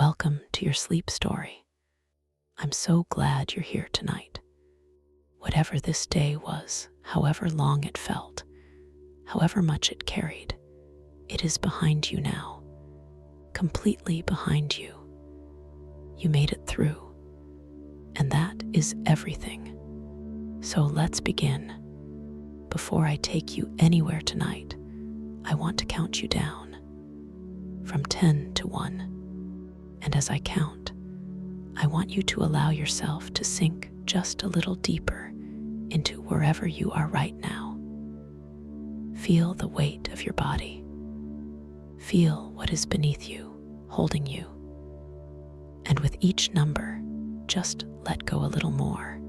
Welcome to your sleep story. I'm so glad you're here tonight. Whatever this day was, however long it felt, however much it carried, it is behind you now, completely behind you. You made it through, and that is everything. So let's begin. Before I take you anywhere tonight, I want to count you down from 10 to 1. And as I count, I want you to allow yourself to sink just a little deeper into wherever you are right now. Feel the weight of your body. Feel what is beneath you, holding you. And with each number, just let go a little more.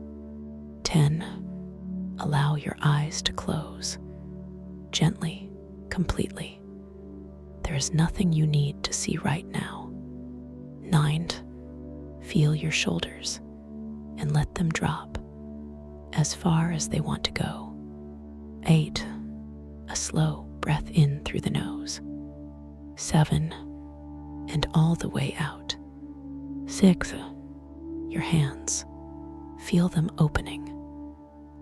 10. Allow your eyes to close. Gently, completely. There is nothing you need to see right now. 9. Feel your shoulders and let them drop as far as they want to go. 8. A slow breath in through the nose. 7. And all the way out. 6. Your hands. Feel them opening.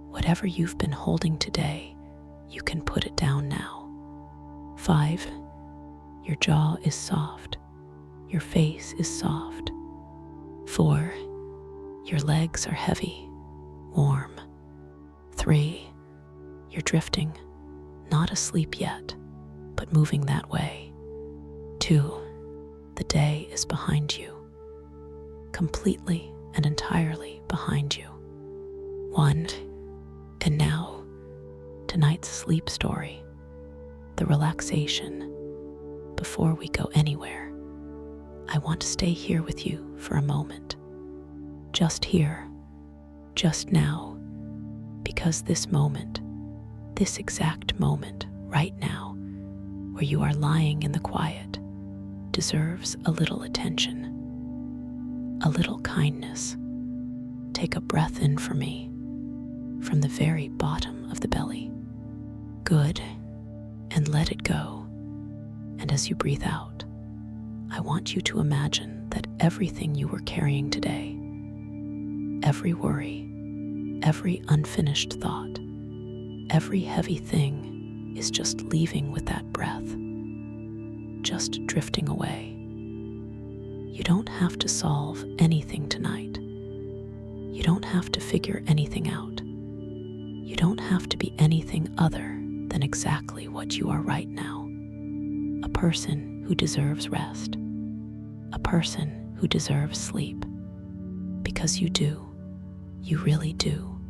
Whatever you've been holding today, you can put it down now. 5. Your jaw is soft. Your face is soft. 4. Your legs are heavy, warm. 3. You're drifting, not asleep yet, but moving that way. 2. The day is behind you, completely and entirely behind you. 1. And now, tonight's sleep story, the relaxation. Before we go anywhere, I want to stay here with you for a moment. Just here, just now, because this moment, this exact moment right now, where you are lying in the quiet, deserves a little attention, a little kindness. Take a breath in for me, from the very bottom of the belly. Good, and let it go. And as you breathe out, I want you to imagine that everything you were carrying today, every worry, every unfinished thought, every heavy thing is just leaving with that breath, just drifting away. You don't have to solve anything tonight. You don't have to figure anything out. You don't have to be anything other than exactly what you are right now. A person who deserves rest. A person who deserves sleep. Because you do. You really do.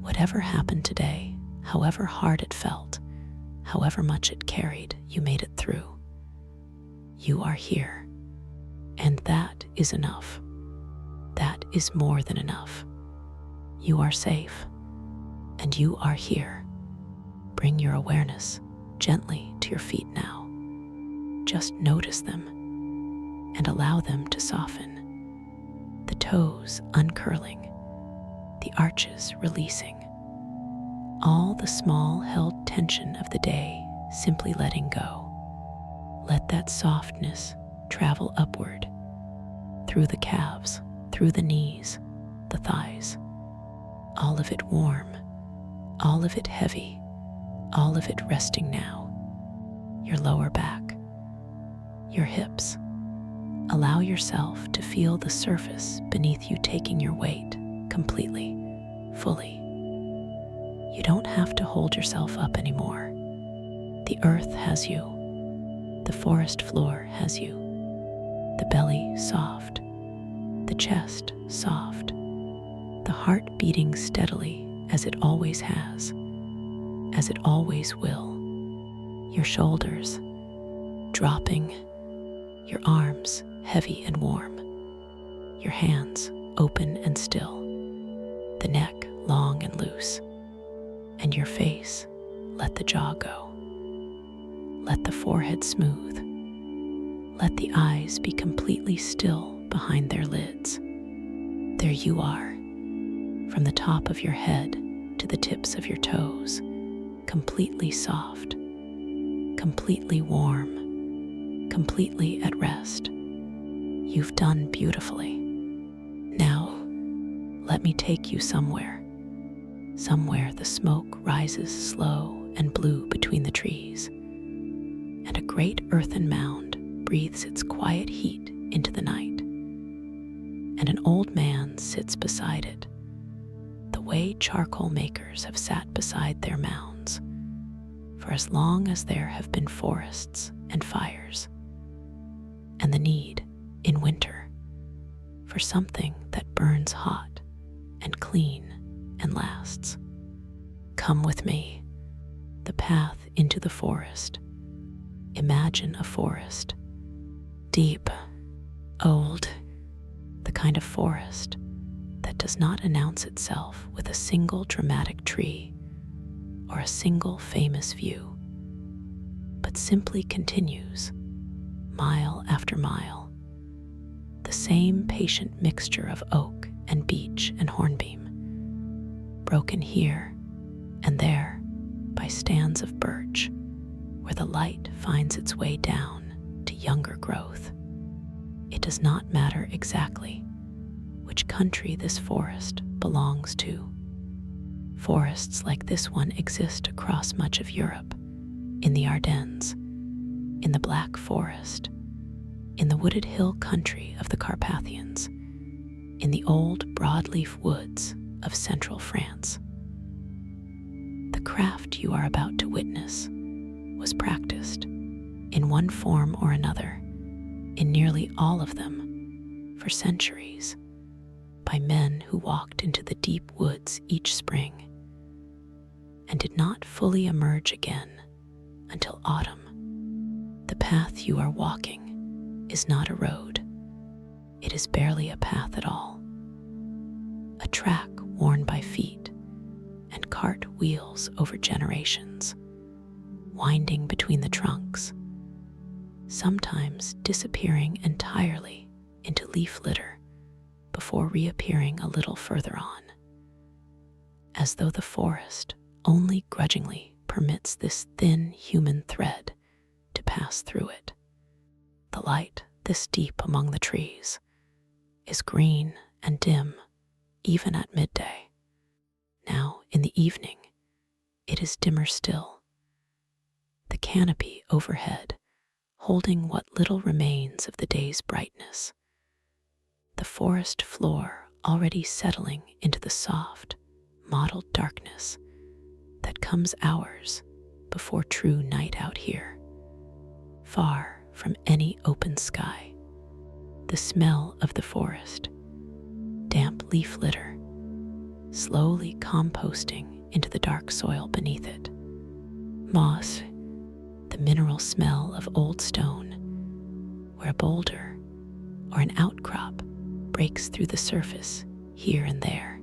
Whatever happened today, however hard it felt, however much it carried, you made it through. You are here. And that is enough. That is more than enough. You are safe. And you are here. Bring your awareness gently to your feet now. Just notice them and allow them to soften. The toes uncurling, the arches releasing. All the small held tension of the day simply letting go. Let that softness travel upward, through the calves, through the knees, the thighs. All of it warm, all of it heavy, all of it resting now. Your lower back, your hips. Allow yourself to feel the surface beneath you taking your weight completely, fully. You don't have to hold yourself up anymore. The earth has you. The forest floor has you. The belly soft. The chest soft. The heart beating steadily as it always has, as it always will. Your shoulders dropping, your arms heavy and warm, your hands open and still, the neck long and loose, and your face, let the jaw go. Let the forehead smooth. Let the eyes be completely still behind their lids. There you are, from the top of your head to the tips of your toes, completely soft, completely warm, completely at rest. You've done beautifully. Now, let me take you somewhere. Somewhere the smoke rises slow and blue between the trees, and a great earthen mound breathes its quiet heat into the night. And an old man sits beside it, the way charcoal makers have sat beside their mounds for as long as there have been forests and fires, and the need, in winter, for something that burns hot and clean and lasts. Come with me, the path into the forest. Imagine a forest, deep, old, the kind of forest that does not announce itself with a single dramatic tree or a single famous view, but simply continues, mile after mile, the same patient mixture of oak and beech and hornbeam, broken here and there by stands of birch, where the light finds its way down to younger growth. It does not matter exactly which country this forest belongs to. Forests like this one exist across much of Europe, in the Ardennes, in the Black Forest, in the wooded hill country of the Carpathians, in the old broadleaf woods of central France. The craft you are about to witness was practiced, in one form or another, in nearly all of them, for centuries, by men who walked into the deep woods each spring and did not fully emerge again until autumn. The path you are walking is not a road. It is barely a path at all. A track worn by feet and cart wheels over generations, winding between the trunks, sometimes disappearing entirely into leaf litter before reappearing a little further on, as though the forest only grudgingly permits this thin human thread to pass through it. The light, this deep among the trees, is green and dim even at midday. Now, in the evening, it is dimmer still. The canopy overhead holding what little remains of the day's brightness, the forest floor already settling into the soft, mottled darkness that comes hours before true night out here, far from any open sky. The smell of the forest, damp leaf litter, slowly composting into the dark soil beneath it. Moss, the mineral smell of old stone, where a boulder or an outcrop breaks through the surface here and there.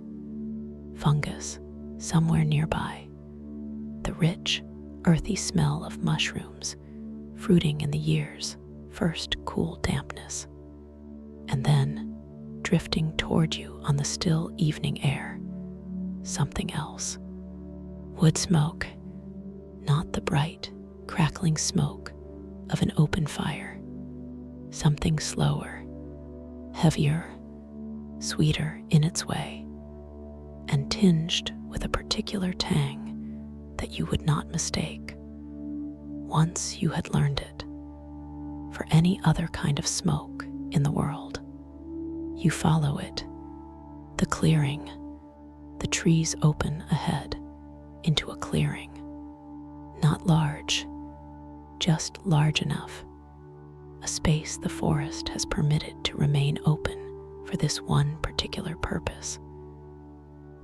Fungus, somewhere nearby. The rich, earthy smell of mushrooms fruiting in the year's first cool dampness. And then, drifting toward you on the still evening air, something else. Wood smoke, not the bright, crackling smoke of an open fire. Something slower, heavier, sweeter in its way, and tinged with a particular tang that you would not mistake, once you had learned it, for any other kind of smoke in the world. You follow it, the clearing, the trees open ahead into a clearing, not large, just large enough, a space the forest has permitted to remain open for this one particular purpose.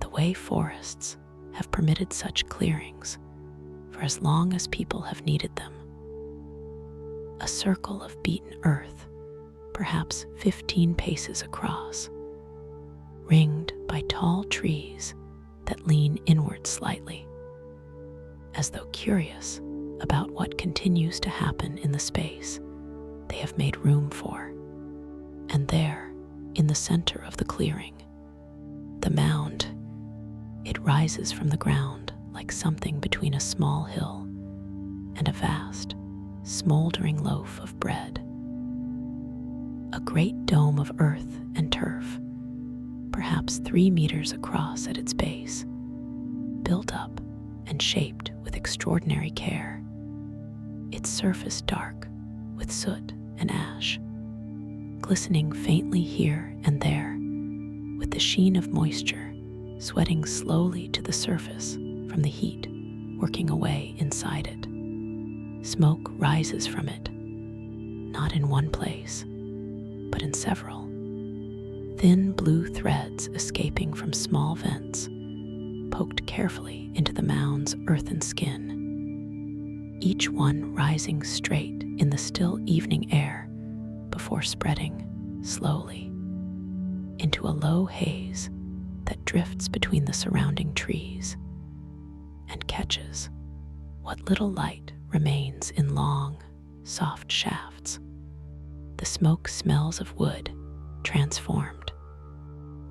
The way forests have permitted such clearings for as long as people have needed them. A circle of beaten earth, perhaps 15 paces across, ringed by tall trees that lean inward slightly, as though curious about what continues to happen in the space they have made room for. And there, in the center of the clearing, the mound, it rises from the ground like something between a small hill and a vast, smoldering loaf of bread. a great dome of earth and turf, perhaps 3 meters across at its base, built up and shaped with extraordinary care, its surface dark with soot and ash, glistening faintly here and there, with the sheen of moisture sweating slowly to the surface from the heat working away inside it. Smoke rises from it, not in one place, but in several. Thin blue threads escaping from small vents, poked carefully into the mound's earthen skin, each one rising straight in the still evening air before spreading slowly into a low haze that drifts between the surrounding trees and catches what little light remains in long, soft shafts. The smoke smells of wood transformed.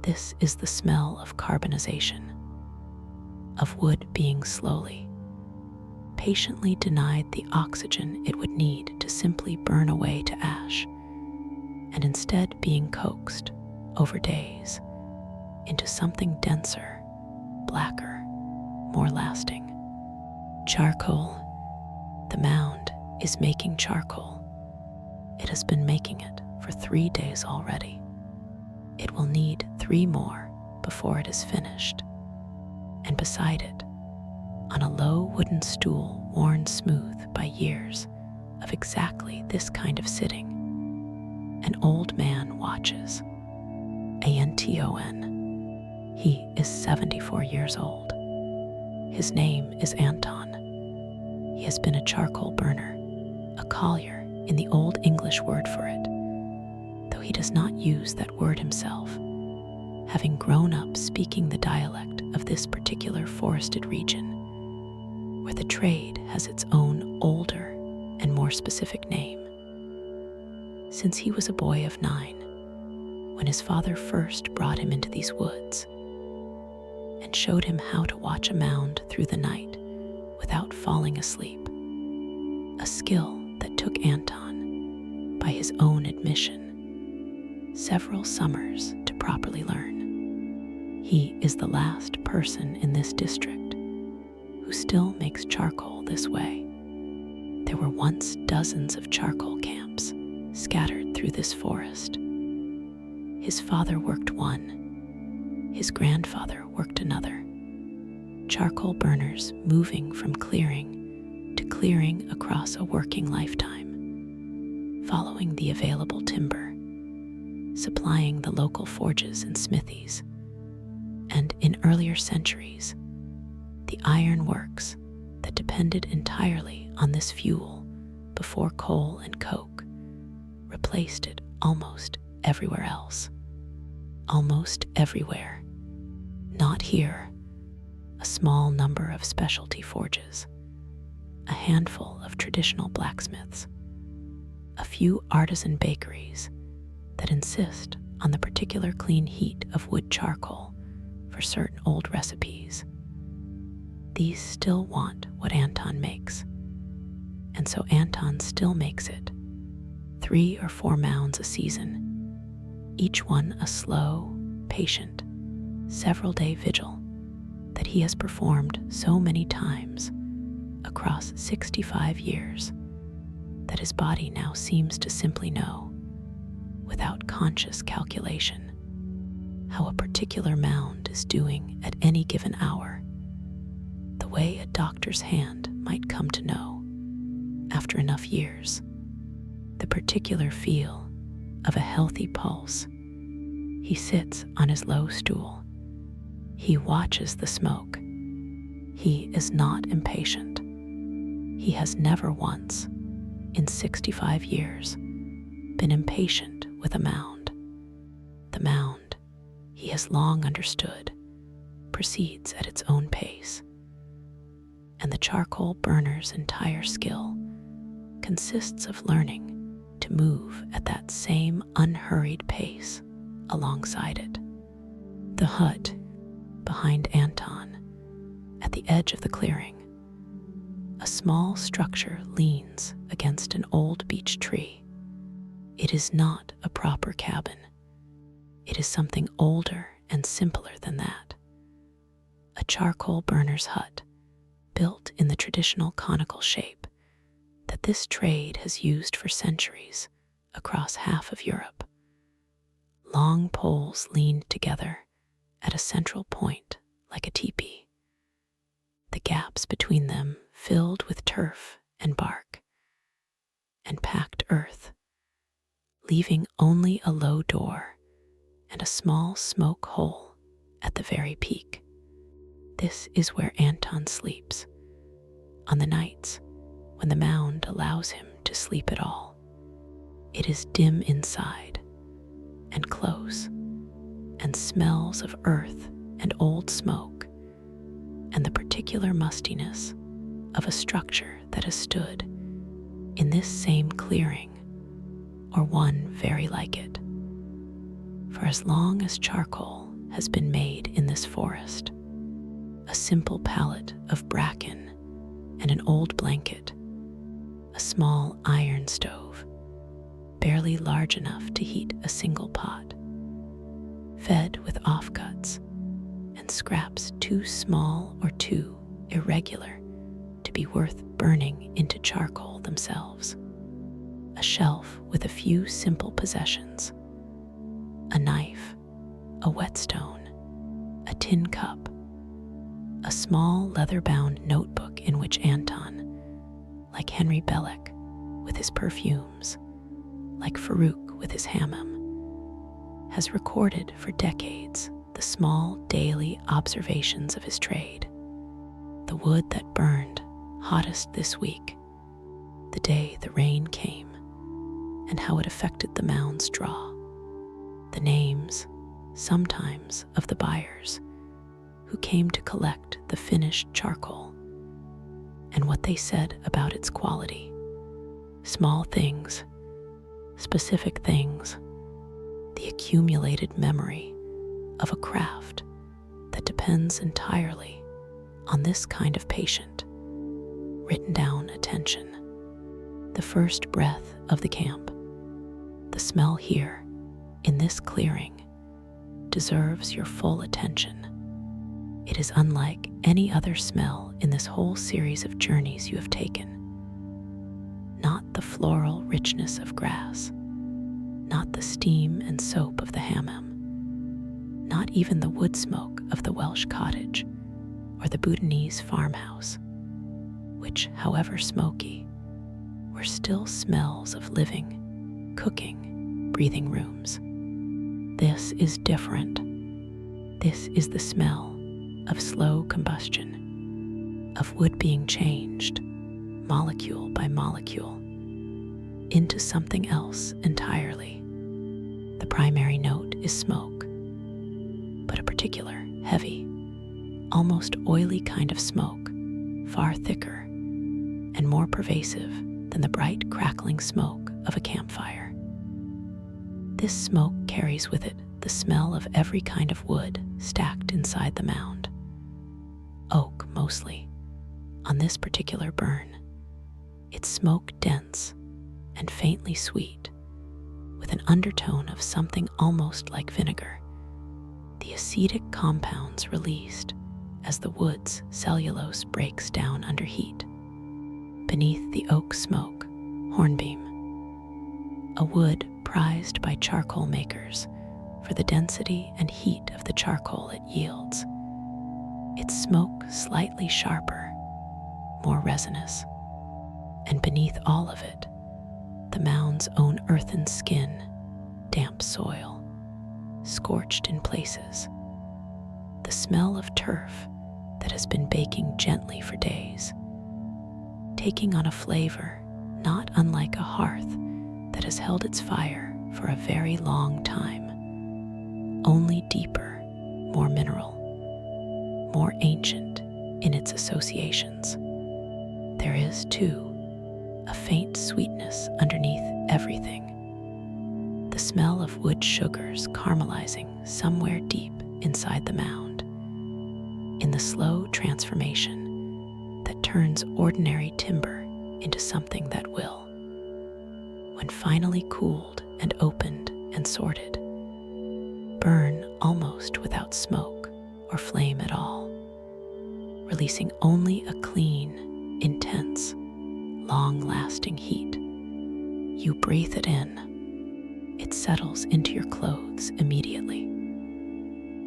This is the smell of carbonization, of wood being slowly, patiently denied the oxygen it would need to simply burn away to ash, and instead being coaxed over days into something denser, blacker, more lasting. Charcoal. The mound is making charcoal. It has been making it for 3 days already. It will need 3 more before it is finished. And beside it, on a low wooden stool worn smooth by years of exactly this kind of sitting, an old man watches. Anton. He is 74 years old. His name is Anton. He has been a charcoal burner, a collier in the Old English word for it, though he does not use that word himself, having grown up speaking the dialect of this particular forested region, where the trade has its own older and more specific name. Since he was a boy of 9, when his father first brought him into these woods and showed him how to watch a mound through the night without falling asleep, a skill that took Anton, by his own admission, several summers to properly learn. He is the last person in this district who still makes charcoal this way. There were once dozens of charcoal camps scattered through this forest. His father worked one, his grandfather worked another. Charcoal burners moving from clearing to clearing across a working lifetime, following the available timber, supplying the local forges and smithies, and in earlier centuries, the iron works that depended entirely on this fuel before coal and coke replaced it almost everywhere else. Almost everywhere. Not here. A small number of specialty forges, a handful of traditional blacksmiths, a few artisan bakeries that insist on the particular clean heat of wood charcoal for certain old recipes. These still want what Anton makes, and so Anton still makes it, 3 or 4 mounds a season, each one a slow, patient, several-day vigil that he has performed so many times across 65 years that his body now seems to simply know, without conscious calculation, how a particular mound is doing at any given hour, the way a doctor's hand might come to know, after enough years, the particular feel of a healthy pulse. He sits on his low stool. He watches the smoke. He is not impatient. He has never once, in 65 years, been impatient with a mound. The mound, he has long understood, proceeds at its own pace, and the charcoal burner's entire skill consists of learning to move at that same unhurried pace alongside it. The hut behind Anton, at the edge of the clearing, a small structure leans against an old beech tree. It is not a proper cabin. It is something older and simpler than that. A charcoal burner's hut, built in the traditional conical shape that this trade has used for centuries across half of Europe. Long poles leaned together at a central point like a teepee, the gaps between them filled with turf and bark and packed earth, leaving only a low door and a small smoke hole at the very peak. This is where Anton sleeps, on the nights when the mound allows him to sleep at all. It is dim inside and close, and smells of earth and old smoke, and the particular mustiness of a structure that has stood in this same clearing, or one very like it, for as long as charcoal has been made in this forest. A simple pallet of bracken and an old blanket, a small iron stove, barely large enough to heat a single pot, fed with offcuts and scraps too small or too irregular to be worth burning into charcoal themselves. A shelf with a few simple possessions: a knife, a whetstone, a tin cup, a small leather-bound notebook in which Anton, like Henry Belleck with his perfumes, like Farouk with his hammam, has recorded for decades the small daily observations of his trade. The wood that burned hottest this week, the day the rain came, and how it affected the mound's draw. The names, sometimes of the buyers who came to collect the finished charcoal, and what they said about its quality. Small things, specific things, the accumulated memory of a craft that depends entirely on this kind of patient, written down attention. The first breath of the camp, the smell here, in this clearing, deserves your full attention. It is unlike any other smell in this whole series of journeys you have taken. Not the floral richness of grass, not the steam and soap of the hammam, not even the wood smoke of the Welsh cottage or the Bhutanese farmhouse, which, however smoky, were still smells of living, cooking, breathing rooms. This is different. This is the smell of slow combustion, of wood being changed, molecule by molecule, into something else entirely. The primary note is smoke, but a particular, heavy, almost oily kind of smoke, far thicker and more pervasive than the bright crackling smoke of a campfire. This smoke carries with it the smell of every kind of wood stacked inside the mound. Oak mostly, on this particular burn, its smoke dense and faintly sweet, with an undertone of something almost like vinegar, the acetic compounds released as the wood's cellulose breaks down under heat. Beneath the oak smoke, hornbeam, a wood prized by charcoal makers for the density and heat of the charcoal it yields. Its smoke slightly sharper, more resinous, and beneath all of it, the mound's own earthen skin, damp soil, scorched in places, the smell of turf that has been baking gently for days, taking on a flavor not unlike a hearth that has held its fire for a very long time, only deeper, more mineral, more ancient in its associations. There is, too, a faint sweetness underneath everything, the smell of wood sugars caramelizing somewhere deep inside the mound, in the slow transformation that turns ordinary timber into something that will, when finally cooled and opened and sorted, burn almost without smoke or flame at all, releasing only a clean, intense, long-lasting heat. You breathe it in. It settles into your clothes immediately.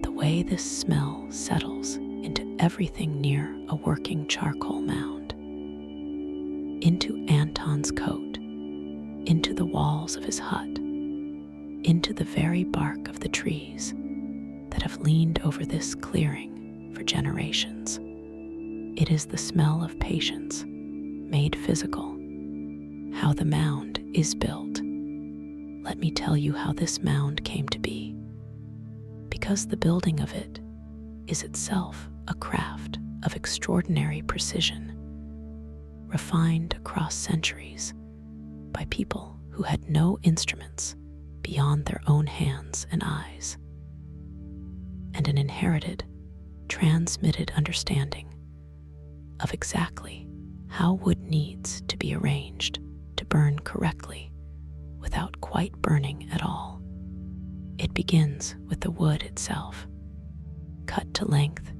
The way this smell settles into everything near a working charcoal mound, into Anton's coat, into the walls of his hut, into the very bark of the trees that have leaned over this clearing for generations. It is the smell of patience made physical. How the mound is built. Let me tell you how this mound came to be. Because the building of it is itself a craft of extraordinary precision, refined across centuries by people who had no instruments beyond their own hands and eyes, and an inherited, transmitted understanding of exactly how wood needs to be arranged to burn correctly without quite burning at all. It begins with the wood itself, cut to length,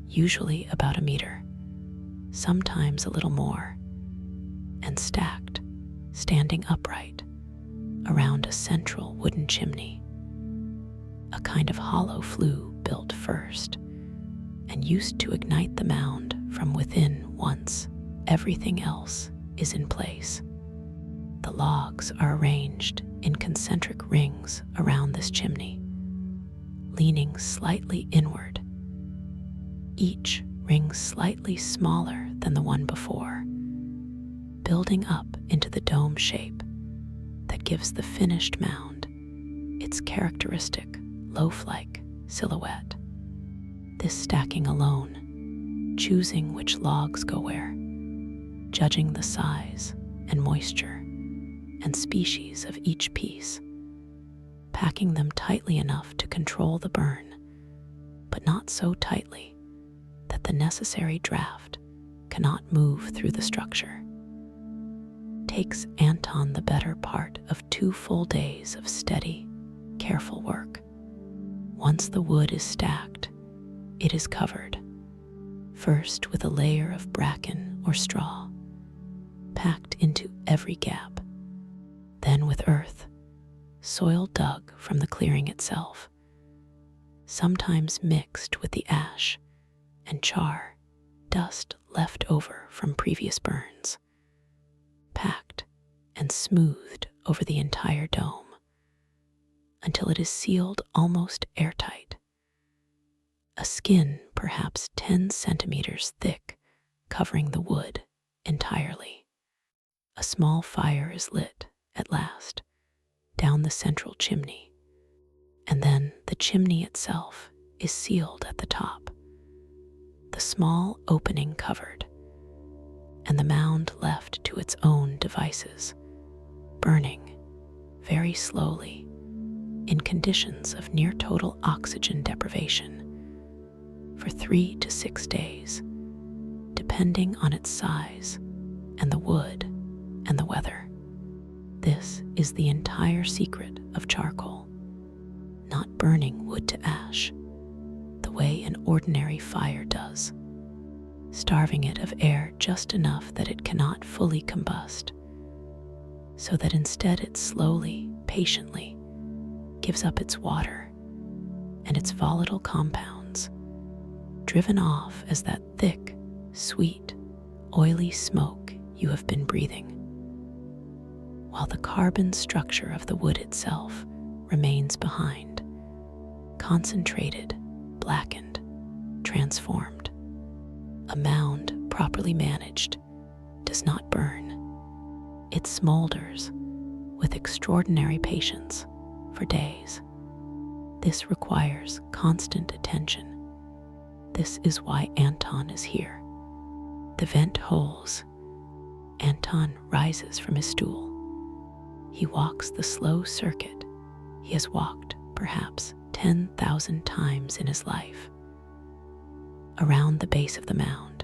usually about 1 meter, sometimes a little more, and stacked, standing upright, around a central wooden chimney. A kind of hollow flue built first, and used to ignite the mound from within once everything else is in place. The logs are arranged in concentric rings around this chimney, leaning slightly inward, each ring slightly smaller than the one before, building up into the dome shape that gives the finished mound its characteristic loaf-like silhouette. This stacking alone, choosing which logs go where, judging the size and moisture and species of each piece, packing them tightly enough to control the burn, but not so tightly that the necessary draft cannot move through the structure. Takes Anton the better part of 2 full days of steady, careful work. Once the wood is stacked, it is covered, first with a layer of bracken or straw, packed into every gap, then with earth, soil dug from the clearing itself, sometimes mixed with the ash and char, dust left over from previous burns, packed and smoothed over the entire dome until it is sealed almost airtight. A skin perhaps 10 centimeters thick covering the wood entirely. A small fire is lit at last down the central chimney, and then the chimney itself is sealed at the top, the small opening covered, and the mound left to its own devices, burning very slowly in conditions of near total oxygen deprivation for 3 to 6 days, depending on its size and the wood and the weather. This is the entire secret of charcoal, not burning wood to ash the way an ordinary fire does, starving it of air just enough that it cannot fully combust, so that instead it slowly, patiently gives up its water and its volatile compounds, driven off as that thick, sweet, oily smoke you have been breathing, while the carbon structure of the wood itself remains behind, concentrated, blackened, transformed. A mound properly managed does not burn. It smolders with extraordinary patience for days. This requires constant attention. This is why Anton is here. The vent holes. Anton rises from his stool. He walks the slow circuit he has walked perhaps 10,000 times in his life, around the base of the mound,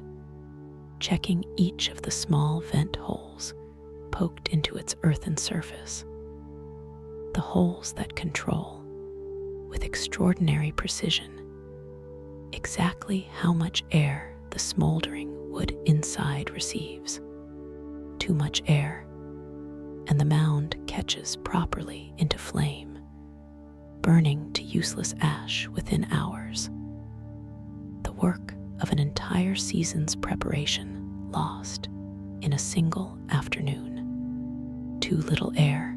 checking each of the small vent holes poked into its earthen surface. the holes that control, with extraordinary precision, exactly how much air the smoldering wood inside receives. Too much air, and the mound catches properly into flame, burning to useless ash within hours. The work of an entire season's preparation lost in a single afternoon. Too little air,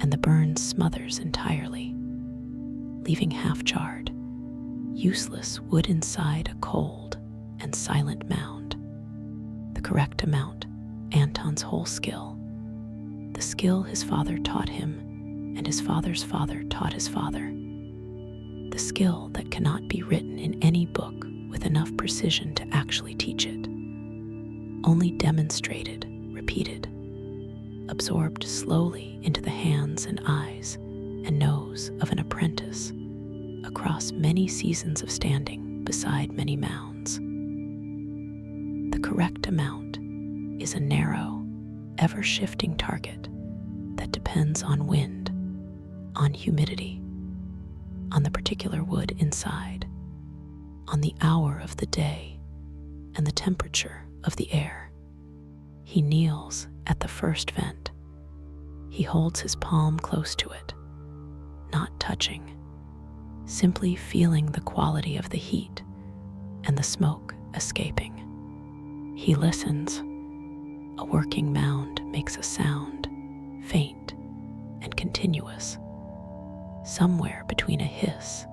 and the burn smothers entirely, leaving half-charred, useless wood inside a cold and silent mound. The correct amount, Anton's whole skill, the skill his father taught him and his father's father taught his father, the skill that cannot be written in any book with enough precision to actually teach it, only demonstrated, repeated, absorbed slowly into the hands and eyes and nose of an apprentice across many seasons of standing beside many mounds. The correct amount is a narrow, ever-shifting target that depends on wind, on humidity, on the particular wood inside, on the hour of the day, and the temperature of the air. He kneels at the first vent. He holds his palm close to it, not touching, simply feeling the quality of the heat and the smoke escaping. He listens. A working mound makes a sound, faint and continuous, somewhere between a hiss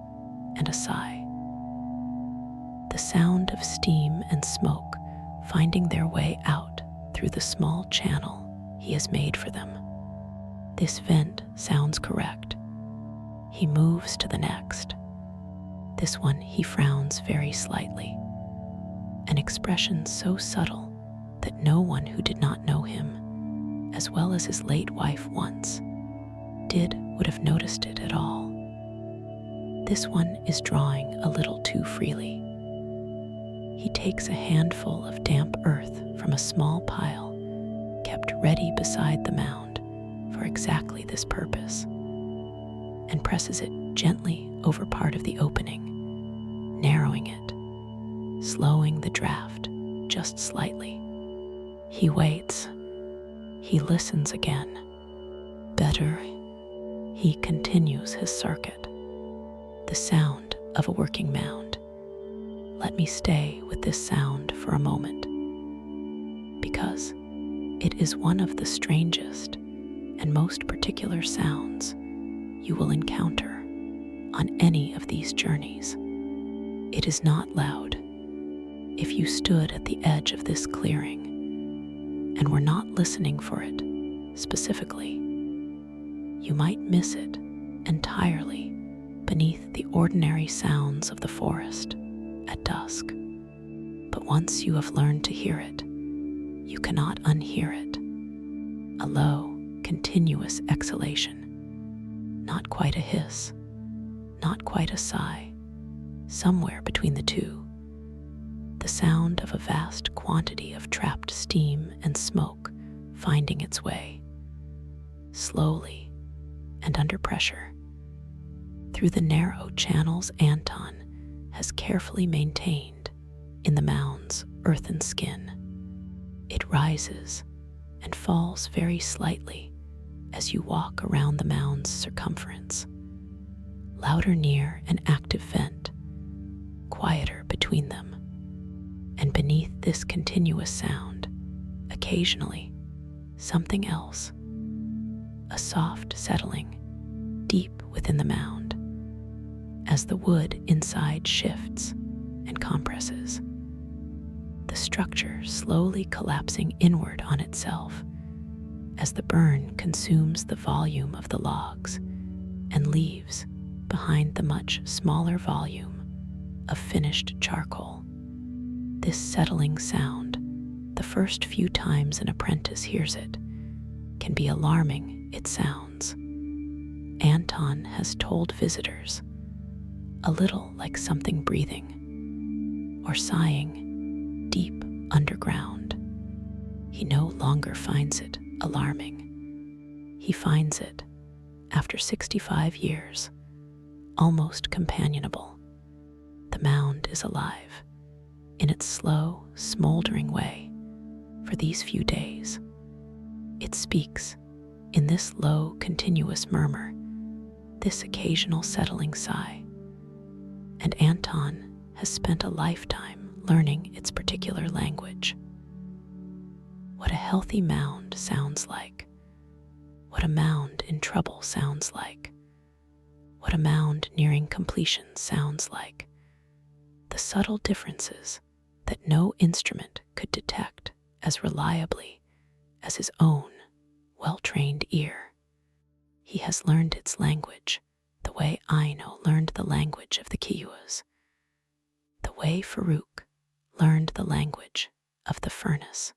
and a sigh. The sound of steam and smoke finding their way out through the small channel he has made for them. This vent sounds correct. He moves to the next. This one he frowns very slightly, an expression so subtle that no one who did not know him, as well as his late wife once, would have noticed it at all. This one is drawing a little too freely. He takes a handful of damp earth from a small pile kept ready beside the mound for exactly this purpose, and presses it gently over part of the opening, narrowing it, slowing the draft just slightly. He waits. He listens again. Better. He continues his circuit. The sound of a working mound. Let me stay with this sound for a moment, because it is one of the strangest and most particular sounds you will encounter on any of these journeys. It is not loud. If you stood at the edge of this clearing and were not listening for it specifically, you might miss it entirely beneath the ordinary sounds of the forest at dusk. But once you have learned to hear it, you cannot unhear it. A low, continuous exhalation, not quite a hiss, not quite a sigh, somewhere between the two. The sound of a vast quantity of trapped steam and smoke finding its way, slowly and under pressure, through the narrow channels Anton has carefully maintained in the mound's earthen skin. It rises and falls very slightly as you walk around the mound's circumference, louder near an active vent, quieter between them. And beneath this continuous sound, occasionally, something else, a soft settling deep within the mound, as the wood inside shifts and compresses, the structure slowly collapsing inward on itself as the burn consumes the volume of the logs and leaves behind the much smaller volume of finished charcoal. This settling sound, the first few times an apprentice hears it, can be alarming. It sounds, Anton has told visitors, a little like something breathing or sighing deep underground. He no longer finds it alarming. He finds it After 65 years, almost companionable, the mound is alive in its slow, smoldering way for these few days. It speaks in this low, continuous murmur, this occasional settling sigh, and Anton has spent a lifetime learning its particular language. What a healthy mound sounds like, what a mound in trouble sounds like, what a mound nearing completion sounds like, the subtle differences that no instrument could detect as reliably as his own well-trained ear. He has learned its language the way Aino learned the language of the Kiowas, the way Farouk learned the language of the furnace.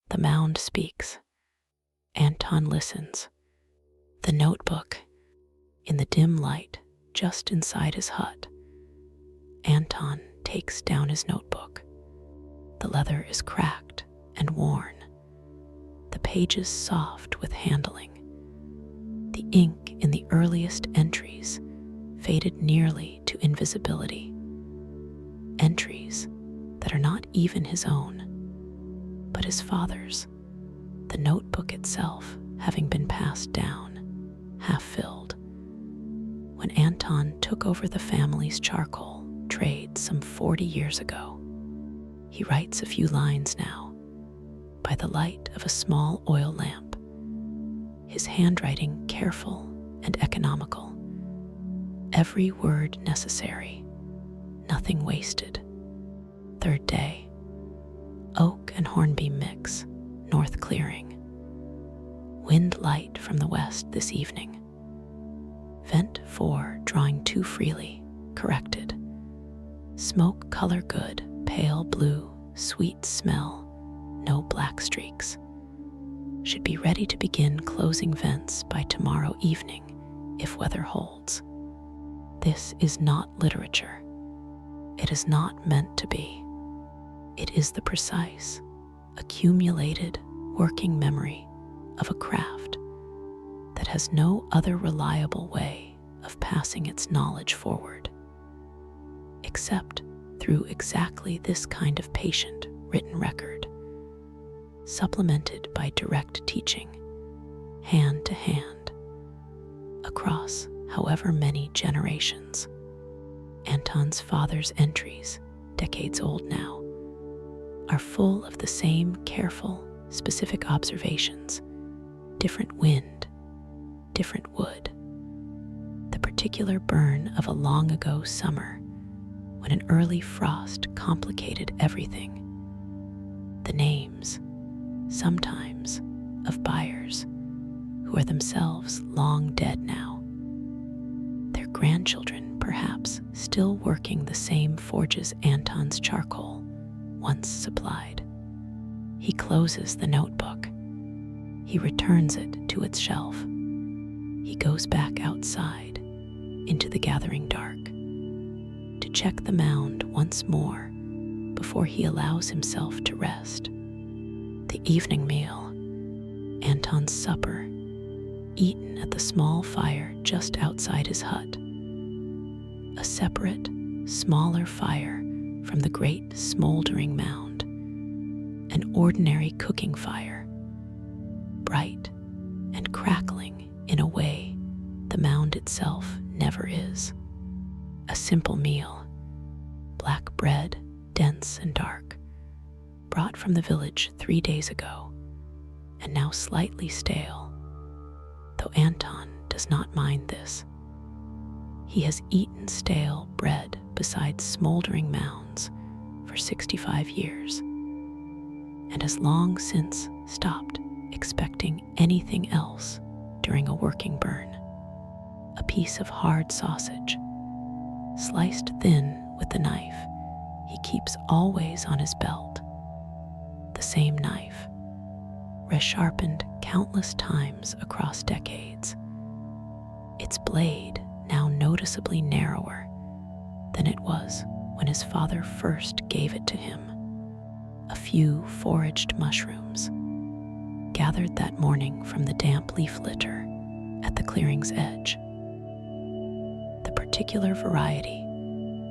The mound speaks. Anton listens. The notebook in the dim light just inside his hut. Anton takes down his notebook. The leather is cracked and worn, the pages soft with handling. The ink in the earliest entries faded nearly to invisibility. Entries that are not even his own, but his father's, the notebook itself having been passed down, half filled. When Anton took over the family's charcoal trade some 40 years ago, he writes a few lines now, by the light of a small oil lamp, his handwriting careful and economical, every word necessary, nothing wasted. Third day, oak and hornbeam mix, north clearing. Wind light from the west this evening. Vent 4 drawing too freely, corrected. Smoke color good, pale blue, sweet smell, no black streaks. Should be ready to begin closing vents by tomorrow evening if weather holds. This is not literature. It is not meant to be. It is the precise, accumulated working memory of a craft that has no other reliable way of passing its knowledge forward, except through exactly this kind of patient written record, supplemented by direct teaching, hand to hand, across however many generations. Anton's father's entries, decades old now, are full of the same careful, specific observations, different wind, different wood, the particular burn of a long ago summer when an early frost complicated everything, the names, sometimes, of buyers who are themselves long dead now, their grandchildren perhaps still working the same forges Anton's charcoal once supplied. He closes the notebook. He returns it to its shelf. He goes back outside into the gathering dark to check the mound once more before he allows himself to rest. The evening meal, Anton's supper, eaten at the small fire just outside his hut. A separate, smaller fire from the great smoldering mound, an ordinary cooking fire, bright and crackling in a way the mound itself never is. A simple meal, black bread, dense and dark, brought from the village 3 days ago, and now slightly stale, though Anton does not mind this. He has eaten stale bread beside smoldering mounds for 65 years, and has long since stopped expecting anything else during a working burn. A piece of hard sausage, sliced thin with the knife he keeps always on his belt. The same knife, resharpened countless times across decades. Its blade now noticeably narrower than it was when his father first gave it to him. A few foraged mushrooms, gathered that morning from the damp leaf litter at the clearing's edge. The particular variety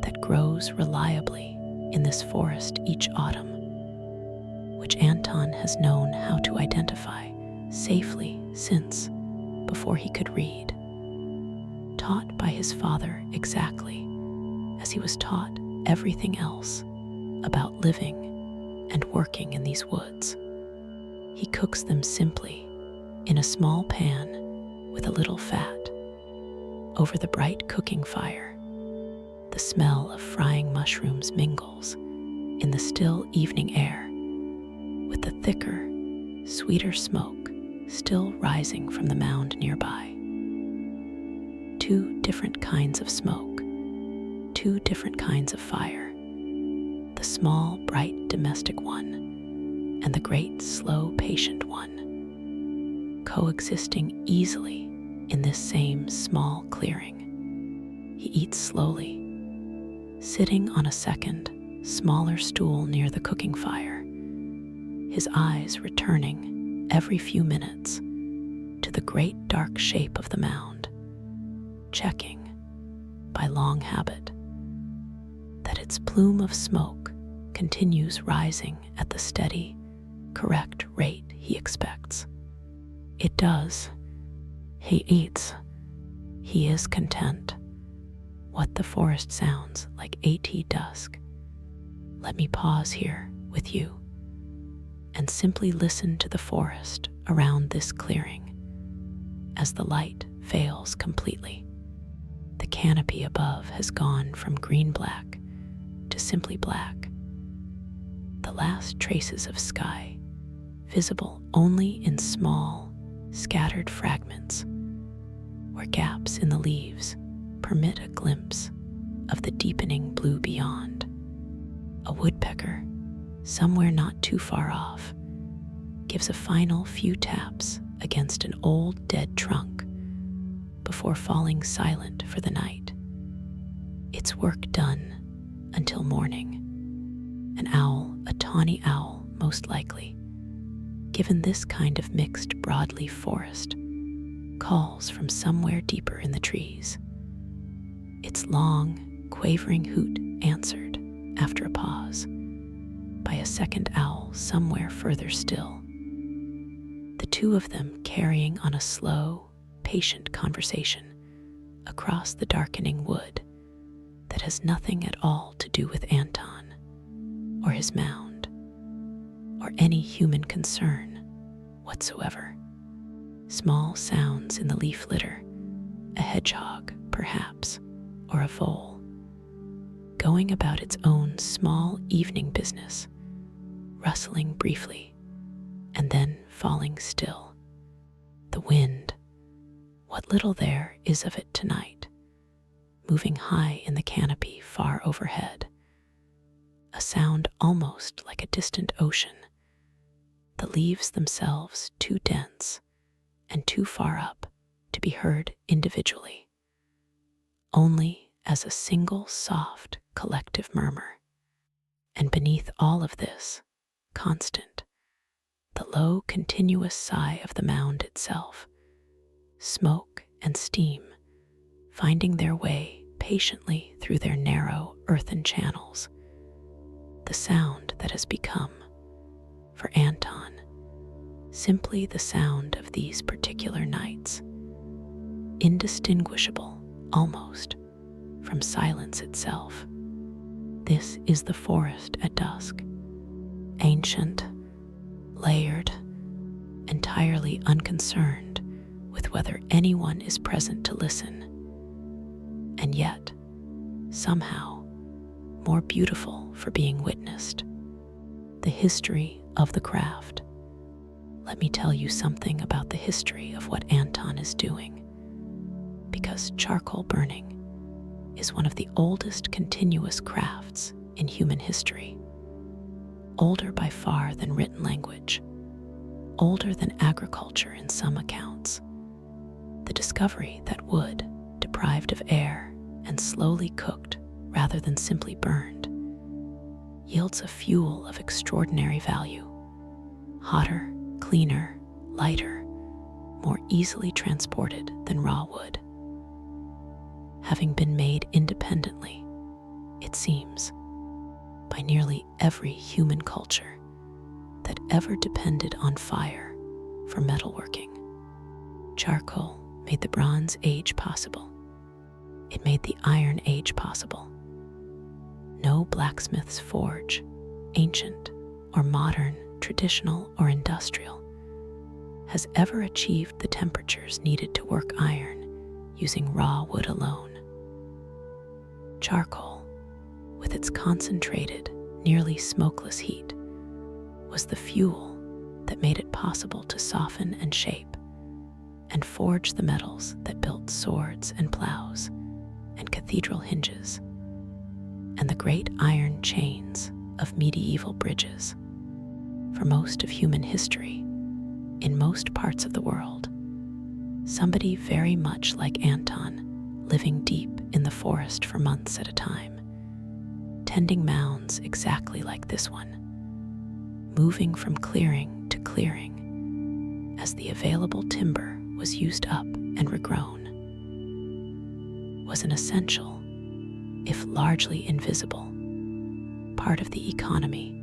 that grows reliably in this forest each autumn, which Anton has known how to identify safely since before he could read. Taught by his father exactly as he was taught everything else about living and working in these woods. He cooks them simply in a small pan with a little fat. Over the bright cooking fire, the smell of frying mushrooms mingles in the still evening air with the thicker, sweeter smoke still rising from the mound nearby. Two different kinds of smoke, two different kinds of fire. The small, bright, domestic one, and the great, slow, patient one, coexisting easily in this same small clearing. He eats slowly, sitting on a second, smaller stool near the cooking fire, his eyes returning every few minutes to the great dark shape of the mound, checking, by long habit, that its plume of smoke continues rising at the steady, correct rate he expects. It does. He eats. He is content. What the forest sounds like at dusk. Let me pause here with you and simply listen to the forest around this clearing as the light fails completely. The canopy above has gone from green-black to simply black. The last traces of sky, visible only in small, scattered fragments, where gaps in the leaves permit a glimpse of the deepening blue beyond. A woodpecker, somewhere not too far off, gives a final few taps against an old dead trunk before falling silent for the night. Its work done until morning. An owl, a tawny owl most likely, given this kind of mixed broadleaf forest, calls from somewhere deeper in the trees. Its long, quavering hoot answered, after a pause, by a second owl somewhere further still. The two of them carrying on a slow, patient conversation across the darkening wood that has nothing at all to do with Anton or his mound or any human concern whatsoever. Small sounds in the leaf litter, a hedgehog, perhaps, or a vole, going about its own small evening business, rustling briefly, and then falling still. The wind, what little there is of it tonight, moving high in the canopy far overhead, a sound almost like a distant ocean, the leaves themselves too dense and too far up to be heard individually, only as a single soft collective murmur. And beneath all of this, constant, the low continuous sigh of the mound itself, smoke and steam finding their way patiently through their narrow earthen channels, the sound that has become, for Anton, simply the sound of these particular nights, indistinguishable almost from silence itself. This is the forest at dusk, ancient, layered, entirely unconcerned with whether anyone is present to listen, and yet, somehow, more beautiful for being witnessed. The history of the craft. Let me tell you something about the history of what Anton is doing, because charcoal burning is one of the oldest continuous crafts in human history, older by far than written language, older than agriculture in some accounts. The discovery that wood, deprived of air and slowly cooked rather than simply burned, yields a fuel of extraordinary value, hotter, cleaner, lighter, more easily transported than raw wood. Having been made independently, it seems, by nearly every human culture that ever depended on fire for metalworking. Charcoal made the Bronze Age possible. It made the Iron Age possible. No blacksmith's forge, ancient or modern, traditional or industrial, has ever achieved the temperatures needed to work iron using raw wood alone. Charcoal, with its concentrated, nearly smokeless heat, was the fuel that made it possible to soften and shape and forge the metals that built swords and plows and cathedral hinges and the great iron chains of medieval bridges. For most of human history, in most parts of the world, somebody very much like Anton, living deep in the forest for months at a time, tending mounds exactly like this one, moving from clearing to clearing as the available timber was used up and regrown, was an essential, if largely invisible, part of the economy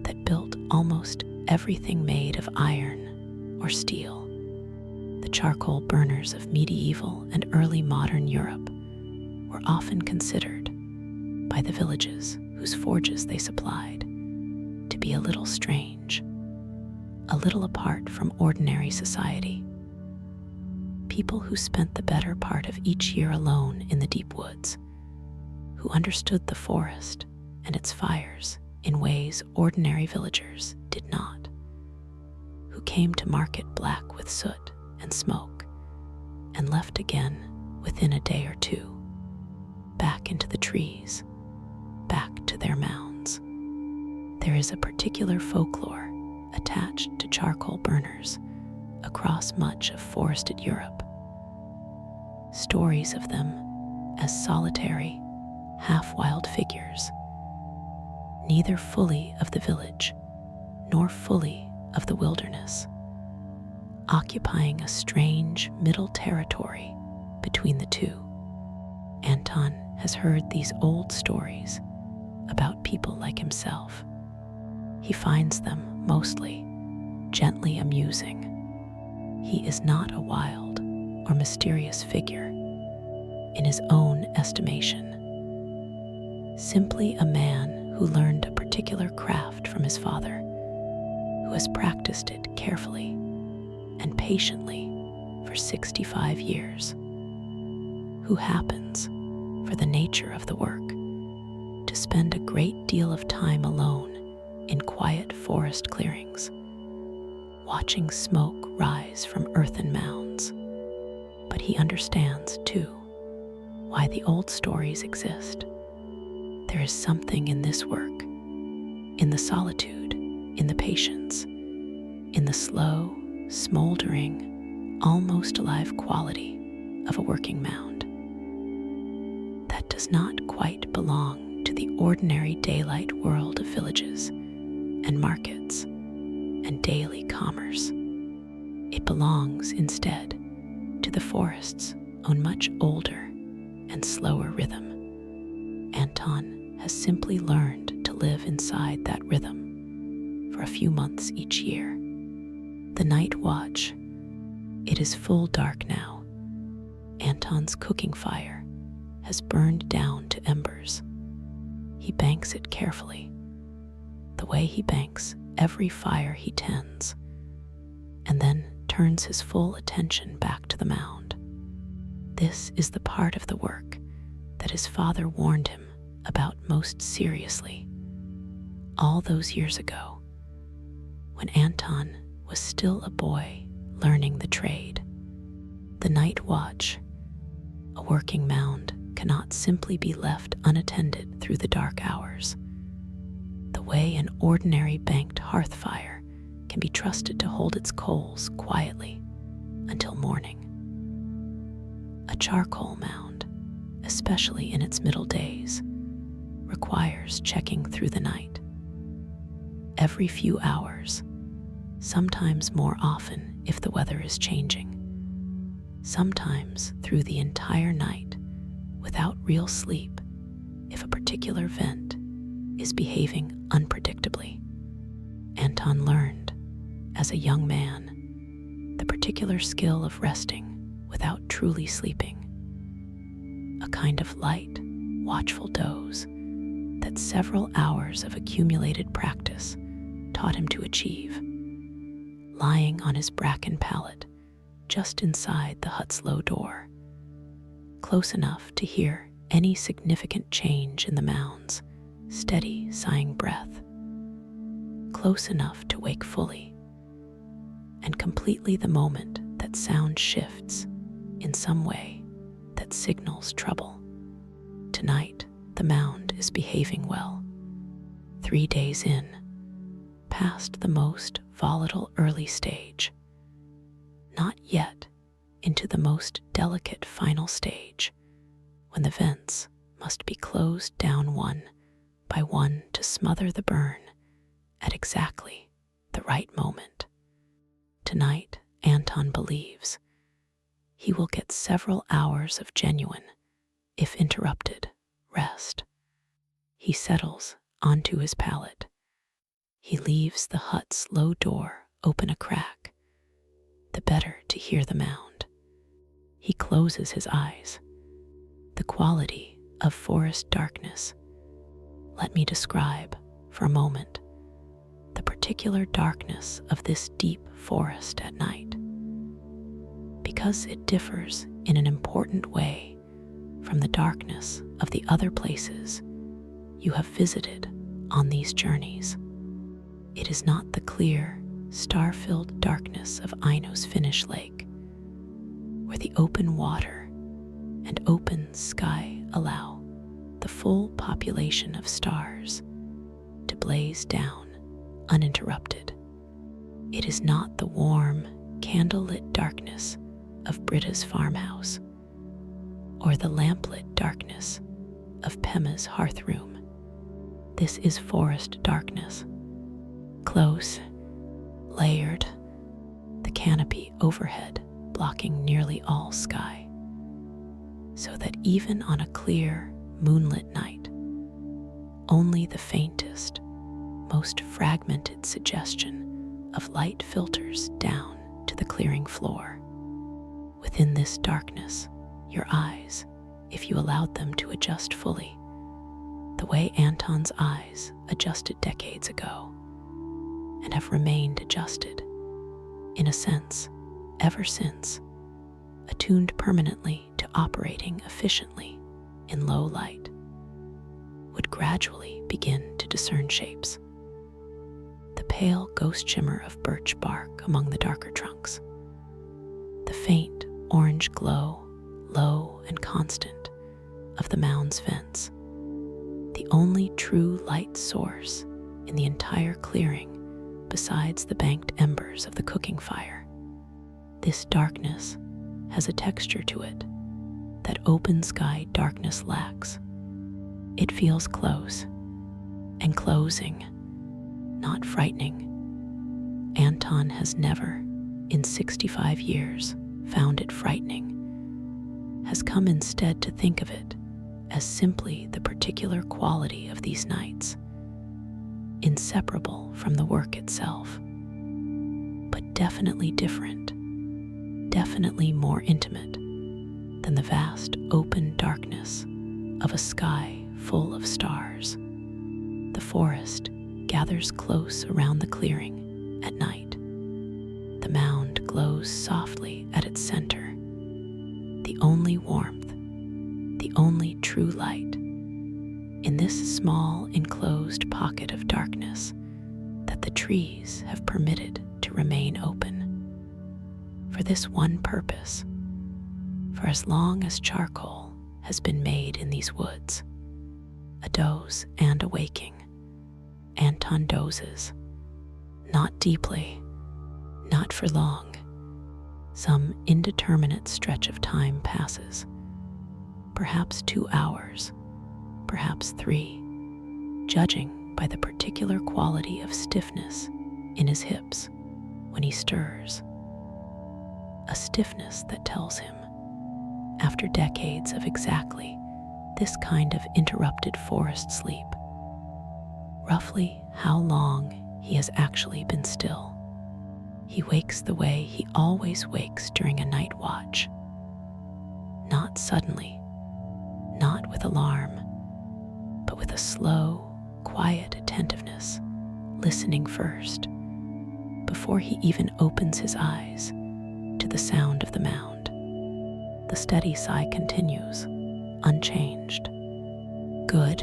that built almost everything made of iron or steel. The charcoal burners of medieval and early modern Europe were often considered, by the villages whose forges they supplied, to be a little strange, a little apart from ordinary society. People who spent the better part of each year alone in the deep woods, who understood the forest and its fires in ways ordinary villagers did not, who came to market black with soot and smoke and left again within a day or two, back into the trees, back to their mounds. There is a particular folklore attached to charcoal burners across much of forested Europe. Stories of them as solitary, half-wild figures, neither fully of the village nor fully of the wilderness, occupying a strange middle territory between the two. Anton has heard these old stories about people like himself. He finds them mostly gently amusing. He is not a wild or mysterious figure in his own estimation, simply a man who learned a particular craft from his father, who has practiced it carefully and patiently for 65 years, who happens, for the nature of the work, to spend a great deal of time alone in quiet forest clearings, watching smoke rise from earthen mounds. But he understands, too, why the old stories exist. There is something in this work, in the solitude, in the patience, in the slow, smoldering, almost alive quality of a working mound that does not quite belong to the ordinary daylight world of villages and markets and daily commerce. It belongs, instead, to the forest's own much older and slower rhythm. Anton has simply learned to live inside that rhythm for a few months each year. The night watch. It is full dark now. Anton's cooking fire has burned down to embers. He banks it carefully, the way he banks every fire he tends, and then turns his full attention back to the mound. This is the part of the work that his father warned him about most seriously all those years ago, when Anton was still a boy learning the trade. The night watch. A working mound cannot simply be left unattended through the dark hours, the way an ordinary banked hearth fire can be trusted to hold its coals quietly until morning. A charcoal mound, especially in its middle days, requires checking through the night. Every few hours, sometimes more often if the weather is changing, sometimes through the entire night, without real sleep, if a particular vent is behaving unpredictably. Anton learned, as a young man, the particular skill of resting without truly sleeping, a kind of light, watchful doze that several hours of accumulated practice taught him to achieve, lying on his bracken pallet just inside the hut's low door, close enough to hear any significant change in the mound's steady, sighing breath, close enough to wake fully and completely the moment that sound shifts in some way that signals trouble. Tonight, the mound is behaving well. 3 days in, past the most volatile early stage, not yet into the most delicate final stage, when the vents must be closed down one by one to smother the burn at exactly the right moment. Tonight, Anton believes he will get several hours of genuine, if interrupted, rest. He settles onto his pallet. He leaves the hut's low door open a crack, the better to hear the mound. He closes his eyes. The quality of forest darkness. Let me describe, for a moment, the particular darkness of this deep forest at night, because it differs in an important way from the darkness of the other places you have visited on these journeys. It is not the clear, star-filled darkness of Aino's Finnish lake, where the open water and open sky allow the full population of stars to blaze down uninterrupted. It is not the warm, candlelit darkness of Britta's farmhouse, or the lamplit darkness of Pema's hearthroom. This is forest darkness, close, layered, the canopy overhead blocking nearly all sky, so that even on a clear, moonlit night, only the faintest, most fragmented suggestion of light filters down to the clearing floor. Within this darkness, your eyes, if you allowed them to adjust fully, the way Anton's eyes adjusted decades ago, and have remained adjusted, in a sense, ever since, attuned permanently to operating efficiently in low light, would gradually begin to discern shapes. The pale ghost shimmer of birch bark among the darker trunks, the faint orange glow, low and constant, of the mound's vents, the only true light source in the entire clearing besides the banked embers of the cooking fire. This darkness has a texture to it that open sky darkness lacks. It feels close and closing, not frightening. Anton has never, in 65 years, found it frightening, has come instead to think of it as simply the particular quality of these nights, inseparable from the work itself, but definitely different, definitely more intimate than the vast open darkness of a sky full of stars. The forest gathers close around the clearing at night. The mound glows softly at its center, the only warmth, the only true light, in this small enclosed pocket of darkness that the trees have permitted to remain open. For this one purpose, for as long as charcoal has been made in these woods, a doze and a waking, Anton dozes, not deeply, not for long. Some indeterminate stretch of time passes, perhaps 2 hours, perhaps 3, judging by the particular quality of stiffness in his hips when he stirs, a stiffness that tells him after decades of exactly this kind of interrupted forest sleep. Roughly how long he has actually been still. He wakes the way he always wakes during a night watch. Not suddenly, not with alarm, but with a slow, quiet attentiveness, listening first, before he even opens his eyes, to the sound of the mound. The steady sigh continues, unchanged. Good.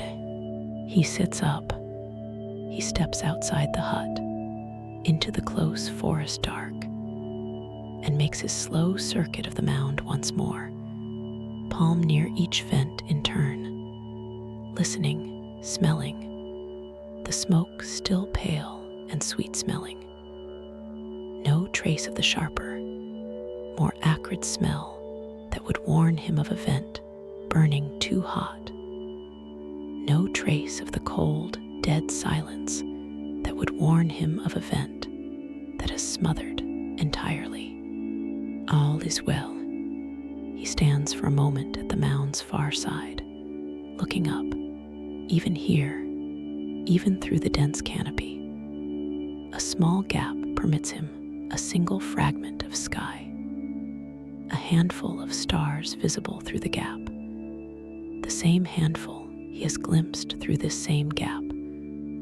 He sits up. He steps outside the hut, into the close forest dark, and makes his slow circuit of the mound once more, palm near each vent in turn, listening, smelling, the smoke still pale and sweet-smelling. No trace of the sharper, more acrid smell that would warn him of a vent burning too hot. No trace of the cold, dead silence that would warn him of a vent that is smothered entirely. All is well. He stands for a moment at the mound's far side, looking up, even here, even through the dense canopy. A small gap permits him a single fragment of sky, a handful of stars visible through the gap, the same handful he has glimpsed through this same gap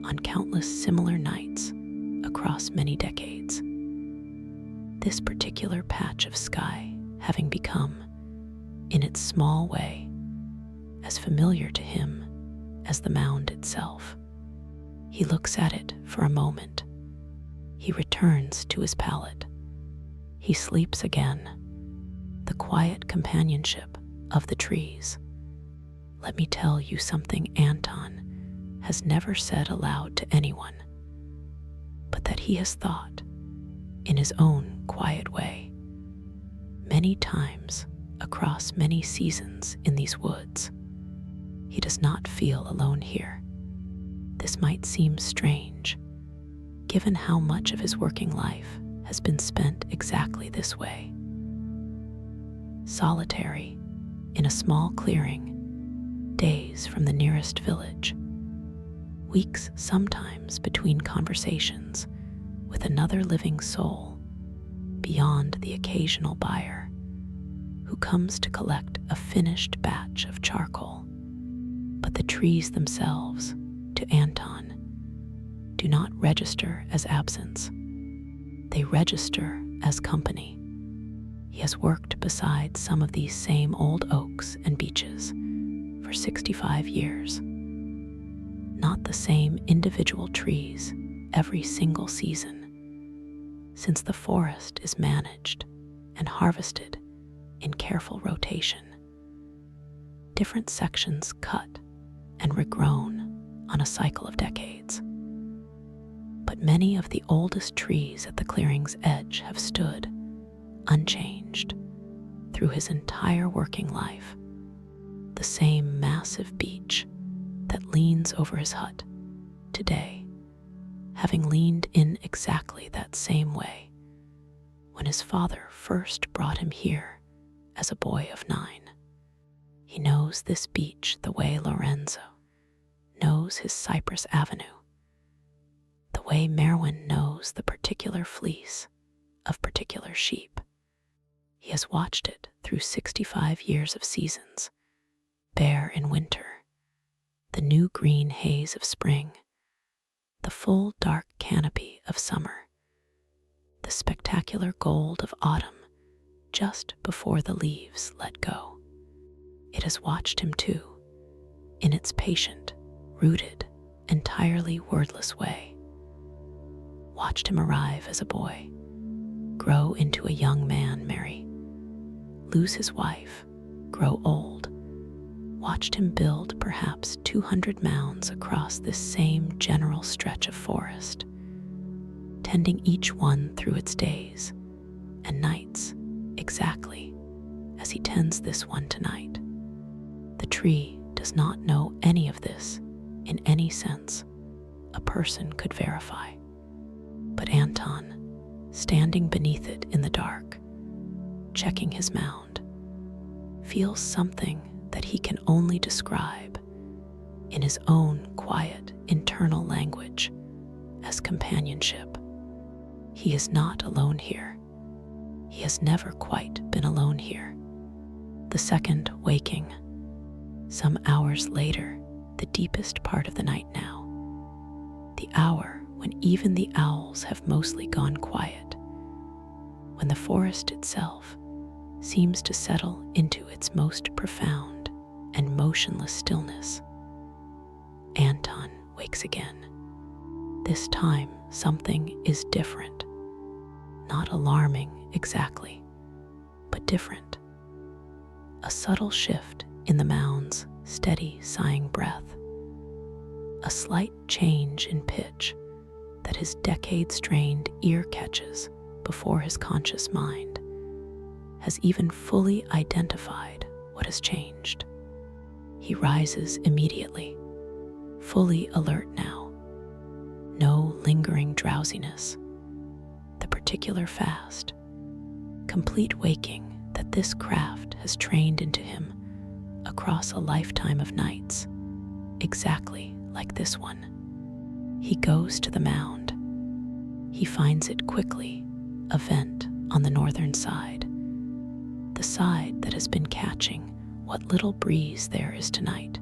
on countless similar nights across many decades. This particular patch of sky having become, in its small way, as familiar to him as the mound itself. He looks at it for a moment. He returns to his pallet. He sleeps again, the quiet companionship of the trees. Let me tell you something Anton has never said aloud to anyone, but that he has thought, in his own quiet way, many times across many seasons in these woods. He does not feel alone here. This might seem strange, given how much of his working life has been spent exactly this way. Solitary, in a small clearing, days from the nearest village, weeks sometimes between conversations with another living soul beyond the occasional buyer who comes to collect a finished batch of charcoal. But the trees themselves, to Anton, do not register as absence. They register as company. He has worked beside some of these same old oaks and beeches for 65 years. Not the same individual trees every single season, since the forest is managed and harvested in careful rotation. Different sections cut and regrown on a cycle of decades. But many of the oldest trees at the clearing's edge have stood, unchanged, through his entire working life. The same massive beech that leans over his hut today, having leaned in exactly that same way when his father first brought him here as a boy of 9. He knows this beech the way Lorenzo knows his Cypress Avenue, the way Merwin knows the particular fleece of particular sheep. He has watched it through 65 years of seasons, bare in winter, the new green haze of spring, the full dark canopy of summer, the spectacular gold of autumn just before the leaves let go. It has watched him too, in its patient, rooted, entirely wordless way. Watched him arrive as a boy, grow into a young man, marry, lose his wife, grow old. Watched him build perhaps 200 mounds across this same general stretch of forest, tending each one through its days and nights exactly as he tends this one tonight. The tree does not know any of this in any sense a person could verify. But Anton, standing beneath it in the dark, checking his mound, feels something that he can only describe in his own quiet internal language as companionship. He is not alone here. He has never quite been alone here. The second waking, some hours later, the deepest part of the night now, the hour when even the owls have mostly gone quiet, when the forest itself seems to settle into its most profound and motionless stillness. Anton wakes again. This time, something is different. Not alarming exactly, but different. A subtle shift in the mound's steady, sighing breath. A slight change in pitch that his decades-trained ear catches before his conscious mind has even fully identified what has changed. He rises immediately, fully alert now. No lingering drowsiness. The particular fast, complete waking that this craft has trained into him across a lifetime of nights, exactly like this one. He goes to the mound. He finds it quickly, a vent on the northern side, the side that has been catching what little breeze there is tonight,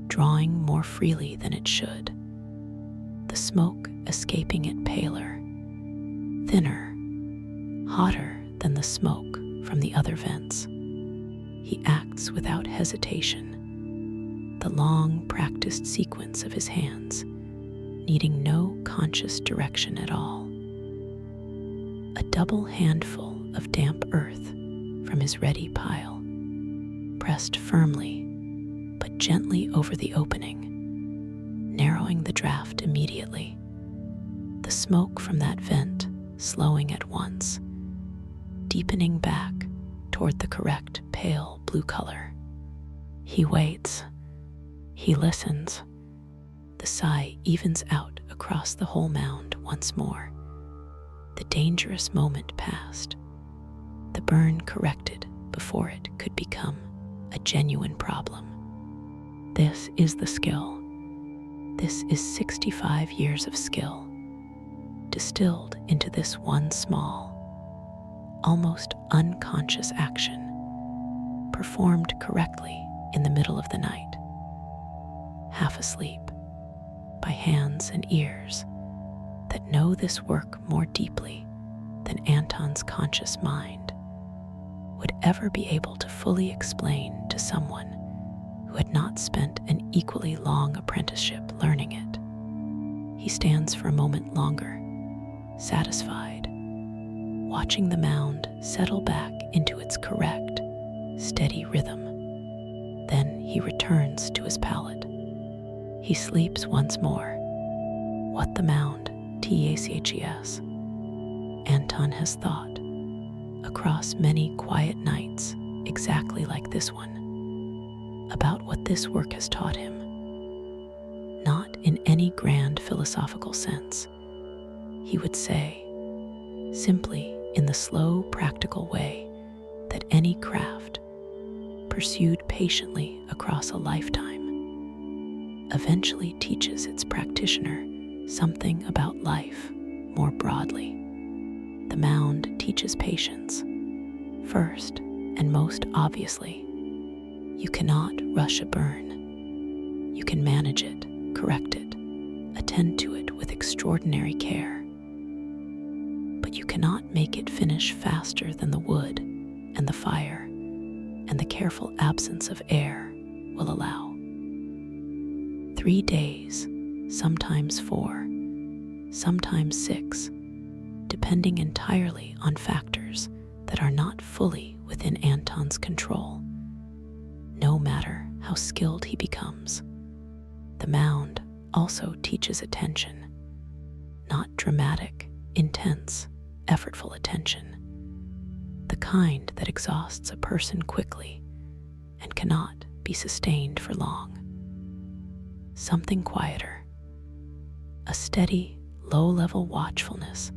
drawing more freely than it should, the smoke escaping it paler, thinner, hotter than the smoke from the other vents. He acts without hesitation, the long practiced sequence of his hands, needing no conscious direction at all. A double handful of damp earth from his ready pile, pressed firmly but gently over the opening, narrowing the draft immediately. The smoke from that vent slowing at once, deepening back toward the correct pale blue color. He waits. He listens. The sigh evens out across the whole mound once more. The dangerous moment past. The burn corrected before it could become a genuine problem. This is the skill. This is 65 years of skill, distilled into this one small, almost unconscious action, performed correctly in the middle of the night, half asleep, by hands and ears that know this work more deeply than Anton's conscious mind would ever be able to fully explain to someone who had not spent an equally long apprenticeship learning it. He stands for a moment longer, satisfied, watching the mound settle back into its correct, steady rhythm. Then he returns to his pallet. He sleeps once more. What the mound, TACHES, Anton has thought, across many quiet nights exactly like this one, about what this work has taught him. Not in any grand philosophical sense, he would say, simply in the slow, practical way that any craft, pursued patiently across a lifetime, eventually teaches its practitioner something about life more broadly. The mound teaches patience. First, and most obviously, you cannot rush a burn. You can manage it, correct it, attend to it with extraordinary care. But you cannot make it finish faster than the wood and the fire and the careful absence of air will allow. 3 days, sometimes 4, sometimes 6, depending entirely on factors that are not fully within Anton's control. No matter how skilled he becomes, the mound also teaches attention, not dramatic, intense, effortful attention, the kind that exhausts a person quickly and cannot be sustained for long. Something quieter, a steady, low-level watchfulness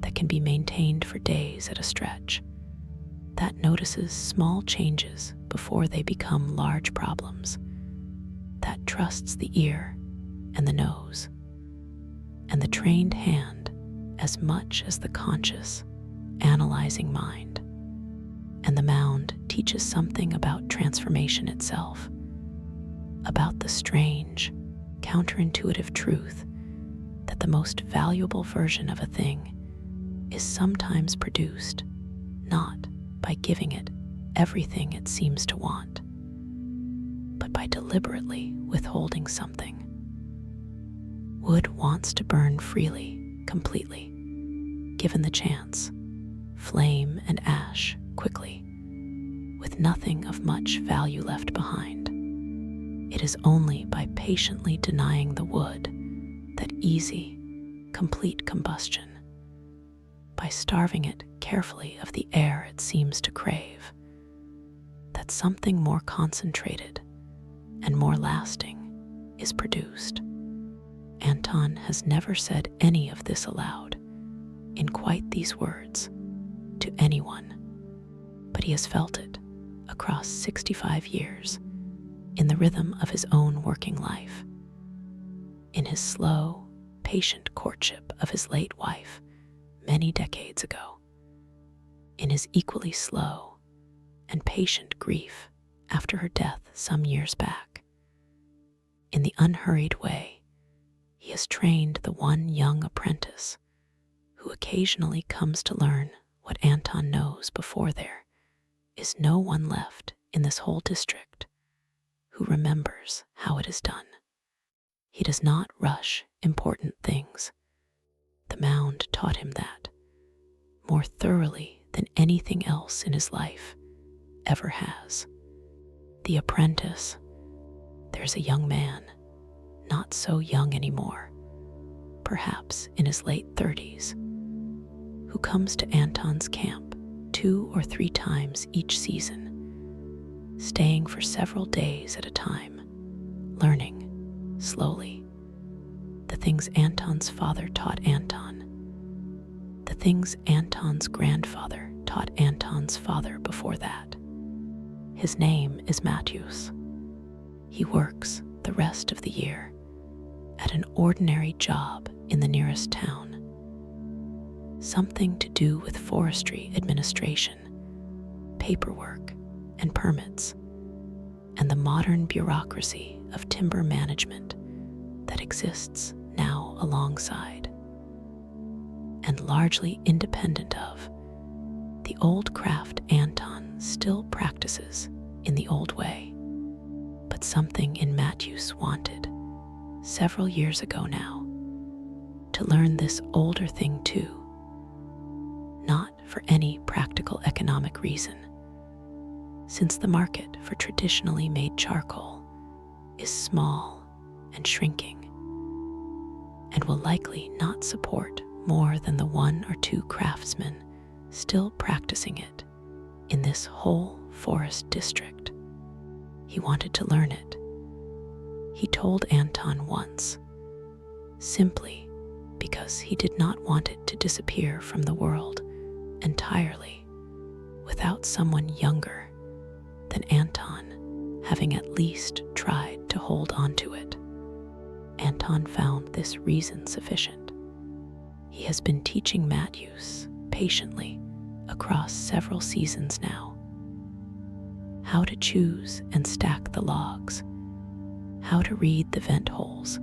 that can be maintained for days at a stretch, that notices small changes before they become large problems, that trusts the ear and the nose and the trained hand as much as the conscious, analyzing mind. And the mound teaches something about transformation itself, about the strange, counterintuitive truth that the most valuable version of a thing is sometimes produced not by giving it everything it seems to want, but by deliberately withholding something. Wood wants to burn freely, completely, given the chance, flame and ash quickly, with nothing of much value left behind. It is only by patiently denying the wood that easy, complete combustion, by starving it carefully of the air it seems to crave, that something more concentrated and more lasting is produced. Anton has never said any of this aloud, in quite these words, to anyone, but he has felt it across 65 years in the rhythm of his own working life, in his slow, patient courtship of his late wife many decades ago, in his equally slow and patient grief after her death some years back. In the unhurried way he has trained the one young apprentice who occasionally comes to learn what Anton knows before there is no one left in this whole district who remembers how it is done. He does not rush important things. The mound taught him that more thoroughly than anything else in his life ever has. The apprentice, there's a young man, not so young anymore, perhaps in his late 30s, who comes to Anton's camp 2 or 3 times each season, staying for several days at a time, learning, slowly, the things Anton's father taught Anton, the things Anton's grandfather taught Anton's father before that. His name is Matthews. He works the rest of the year at an ordinary job in the nearest town, something to do with forestry administration, paperwork and permits, and the modern bureaucracy of timber management that exists now alongside, and largely independent of, the old craft Anton still practices in the old way. But something in Matthews wanted, several years ago now, to learn this older thing too, not for any practical economic reason, since the market for traditionally made charcoal is small and shrinking, and will likely not support more than the 1 or 2 craftsmen still practicing it in this whole forest district. He wanted to learn it. He told Anton once, simply because he did not want it to disappear from the world entirely without someone younger than Anton having at least tried to hold on to it. Anton found this reason sufficient. He has been teaching Matthews patiently across several seasons now how to choose and stack the logs, how to read the vent holes,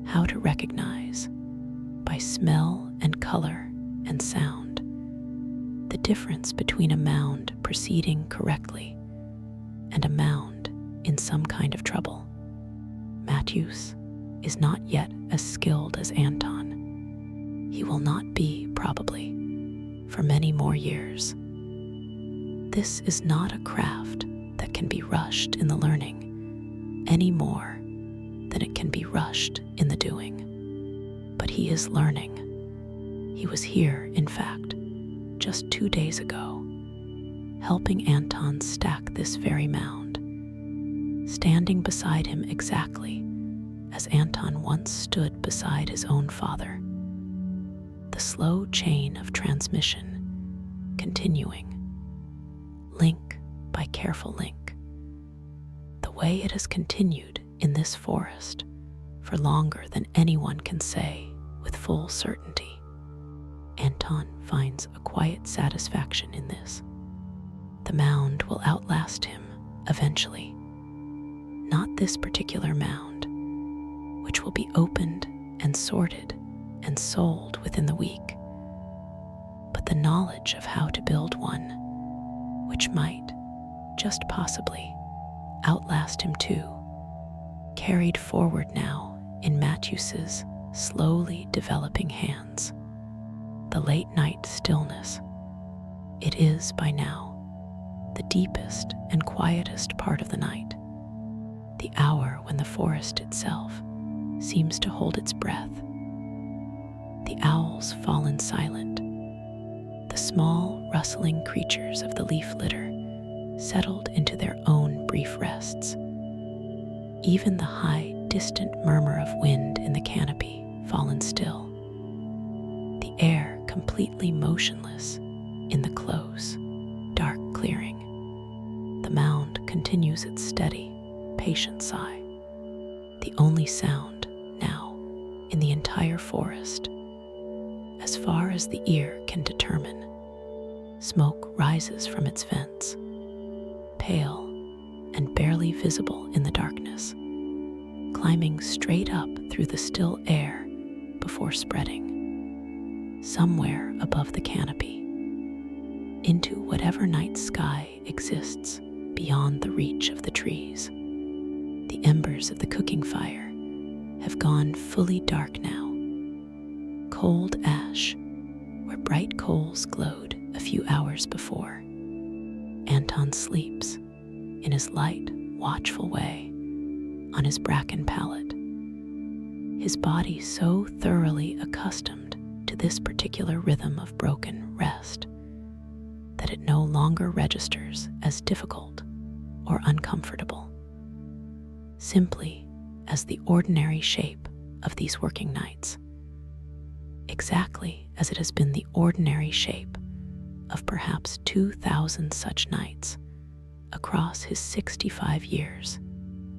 how to recognize, by smell and color and sound, the difference between a mound proceeding correctly and a mound in some kind of trouble. Matthews is not yet as skilled as Anton. He will not be, probably, for many more years. This is not a craft that can be rushed in the learning any more than it can be rushed in the doing. But he is learning. He was here, in fact, just 2 days ago, helping Anton stack this very mound, standing beside him exactly as Anton once stood beside his own father. The slow chain of transmission continuing, link by careful link. The way it has continued in this forest for longer than anyone can say with full certainty. Anton finds a quiet satisfaction in this. The mound will outlast him eventually. Not this particular mound, which will be opened and sorted and sold within the week, but the knowledge of how to build one, which might, just possibly, outlast him too, carried forward now in Matthews's slowly developing hands. The late night stillness. It is, by now, the deepest and quietest part of the night, the hour when the forest itself seems to hold its breath. The owls fallen silent, the small rustling creatures of the leaf litter settled into their own brief rests. Even the high, distant murmur of wind in the canopy fallen still. The air completely motionless in the close, dark clearing. The mound continues its steady, patient sigh, the only sound now in the entire forest. As far as the ear can determine, smoke rises from its vents, pale and barely visible in the darkness, climbing straight up through the still air before spreading, somewhere above the canopy, into whatever night sky exists beyond the reach of the trees. The embers of the cooking fire have gone fully dark now. Cold ash, where bright coals glowed a few hours before. Anton sleeps in his light, watchful way on his bracken pallet, his body so thoroughly accustomed to this particular rhythm of broken rest that it no longer registers as difficult or uncomfortable, simply as the ordinary shape of these working nights, exactly as it has been the ordinary shape of perhaps 2,000 such nights across his 65 years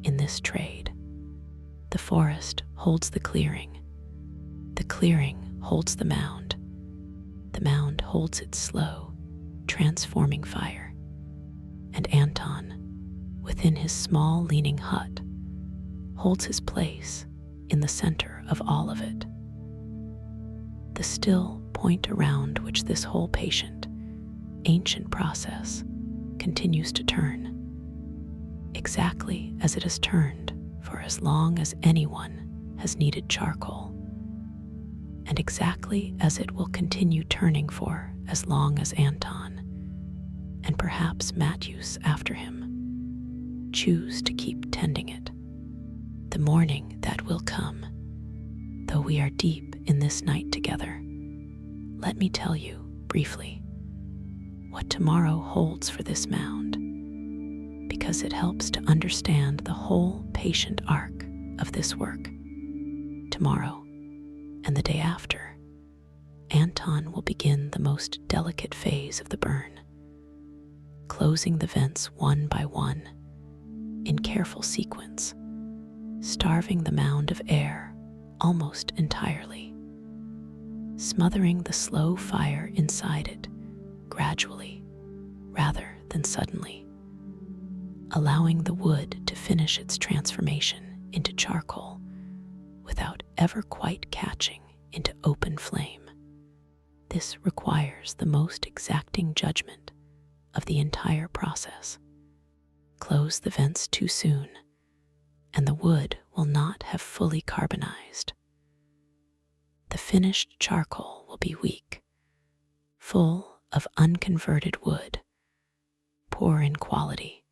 in this trade. The forest holds the clearing holds the mound holds its slow, transforming fire, and Anton, within his small leaning hut, holds his place in the center of all of it. The still point around which this whole patient, ancient process continues to turn, exactly as it has turned for as long as anyone has needed charcoal, and exactly as it will continue turning for as long as Anton, and perhaps Matthews after him, choose to keep tending it. The morning that will come, though we are deep in this night together, let me tell you briefly what tomorrow holds for this mound, because it helps to understand the whole patient arc of this work. Tomorrow and the day after, Anton will begin the most delicate phase of the burn, closing the vents one by one in careful sequence, starving the mound of air almost entirely, smothering the slow fire inside it gradually rather than suddenly, allowing the wood to finish its transformation into charcoal without ever quite catching into open flame. This requires the most exacting judgment of the entire process. Close the vents too soon, and the wood will not have fully carbonized. The finished charcoal will be weak, full of unconverted wood, poor in quality,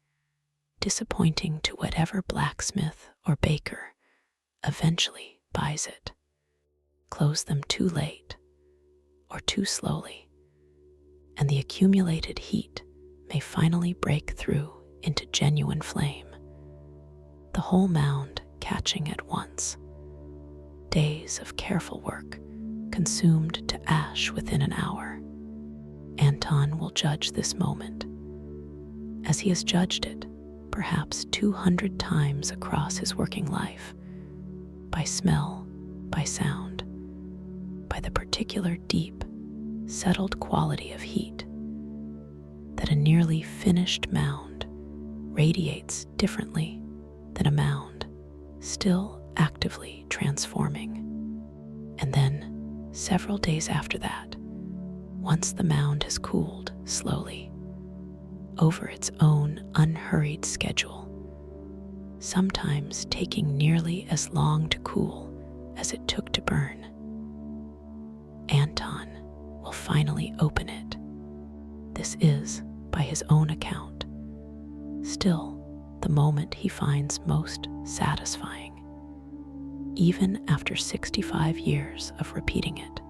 disappointing to whatever blacksmith or baker eventually buys it. Close them too late or too slowly, and the accumulated heat may finally break through into genuine flame, the whole mound catching at once. Days of careful work consumed to ash within an hour. Anton will judge this moment, as he has judged it, perhaps 200 times across his working life, by smell, by sound, by the particular deep, settled quality of heat, that a nearly finished mound radiates differently than a mound still actively transforming. And then, several days after that, once the mound has cooled slowly, over its own unhurried schedule, sometimes taking nearly as long to cool as it took to burn, Anton will finally open it. This is, by his own account, still the moment he finds most satisfying, even after 65 years of repeating it,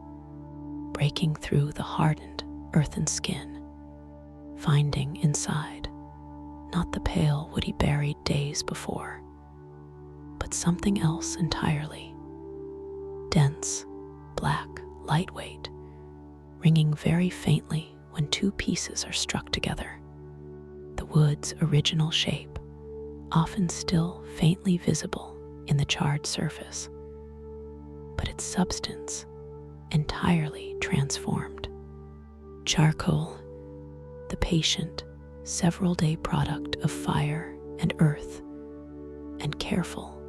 breaking through the hardened earthen skin, finding inside not the pale wood he buried days before, but something else entirely, dense, black, lightweight, ringing very faintly when two pieces are struck together, the wood's original shape often still faintly visible in the charred surface, but its substance entirely transformed. Charcoal, the patient, several-day product of fire and earth and careful,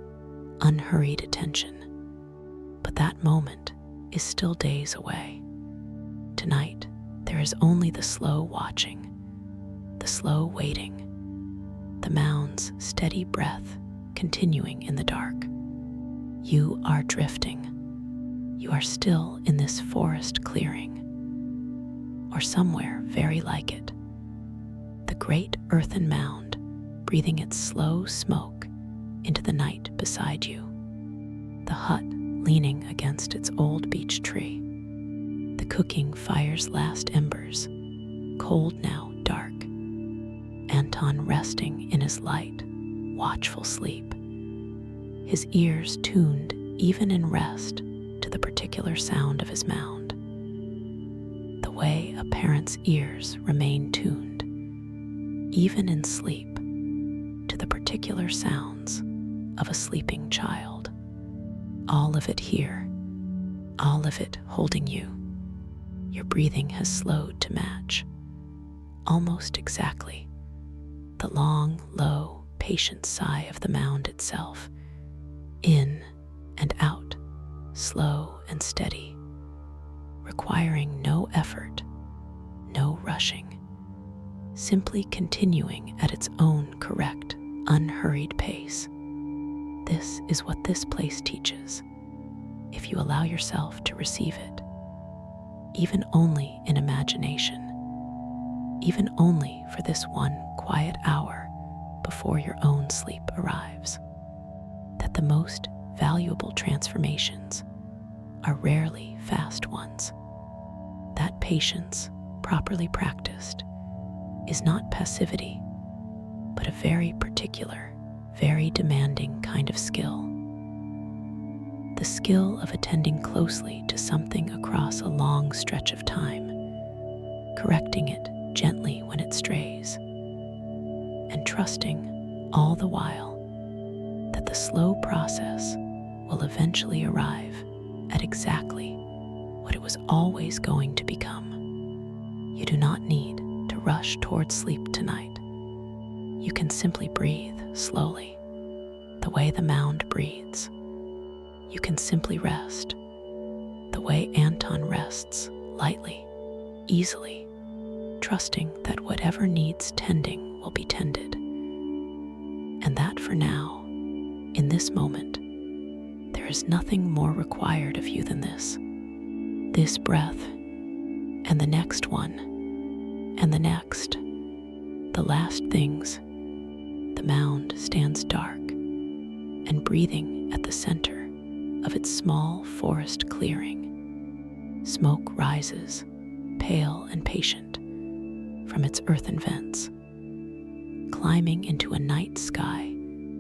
unhurried attention. But that moment is still days away. Tonight, there is only the slow watching, the slow waiting, the mound's steady breath continuing in the dark. You are drifting. You are still in this forest clearing, or somewhere very like it. The great earthen mound breathing its slow smoke into the night beside you. The hut leaning against its old beech tree. The cooking fire's last embers, cold now, dark. Anton resting in his light, watchful sleep. His ears tuned even in rest to the particular sound of his mound. The way a parent's ears remain tuned, even in sleep, to the particular sounds of a sleeping child. All of it here, all of it holding you. Your breathing has slowed to match, almost exactly, the long, low, patient sigh of the mound itself, in and out, slow and steady, requiring no effort, no rushing, simply continuing at its own correct, unhurried pace. This is what this place teaches, if you allow yourself to receive it, even only in imagination, even only for this one quiet hour before your own sleep arrives, that the most valuable transformations are rarely fast ones. That patience, properly practiced, is not passivity, but a very particular, very demanding kind of skill. The skill of attending closely to something across a long stretch of time, correcting it gently when it strays, and trusting all the while that the slow process will eventually arrive at exactly what it was always going to become. You do not need to rush towards sleep tonight. You can simply breathe slowly, the way the mound breathes. You can simply rest, the way Anton rests, lightly, easily, trusting that whatever needs tending will be tended. And that for now, in this moment, there is nothing more required of you than this. This breath, and the next one, and the next, the last things. The mound stands dark and breathing at the center of its small forest clearing. Smoke rises, pale and patient, from its earthen vents, climbing into a night sky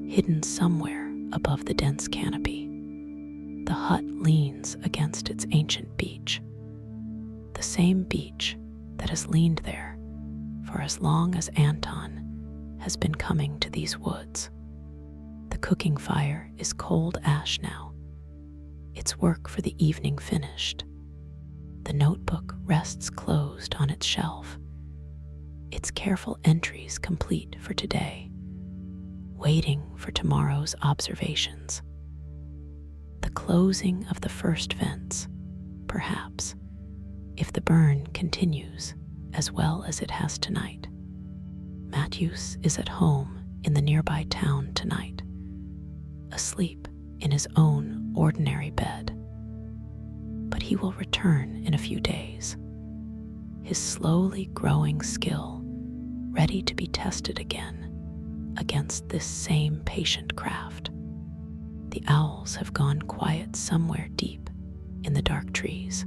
hidden somewhere above the dense canopy. The hut leans against its ancient beech, the same beech that has leaned there for as long as Anton has been coming to these woods. The cooking fire is cold ash now, its work for the evening finished. The notebook rests closed on its shelf, its careful entries complete for today, waiting for tomorrow's observations. The closing of the first vents, perhaps, if the burn continues as well as it has tonight. Matthews is at home in the nearby town tonight, asleep in his own ordinary bed. But he will return in a few days, his slowly growing skill ready to be tested again against this same patient craft. The owls have gone quiet somewhere deep in the dark trees.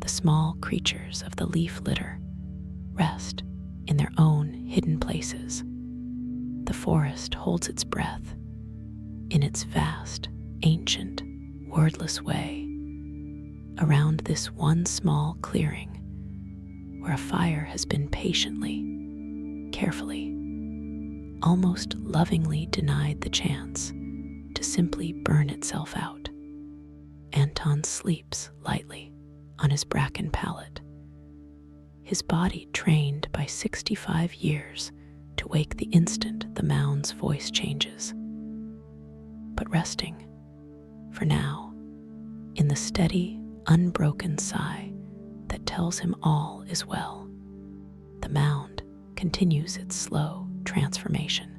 The small creatures of the leaf litter rest in their own hidden places. The forest holds its breath in its vast, ancient, wordless way around this one small clearing where a fire has been patiently, carefully, almost lovingly denied the chance to simply burn itself out. Anton sleeps lightly on his bracken pallet, his body trained by 65 years to wake the instant the mound's voice changes, but resting, for now, in the steady, unbroken sigh that tells him all is well. The mound continues its slow transformation.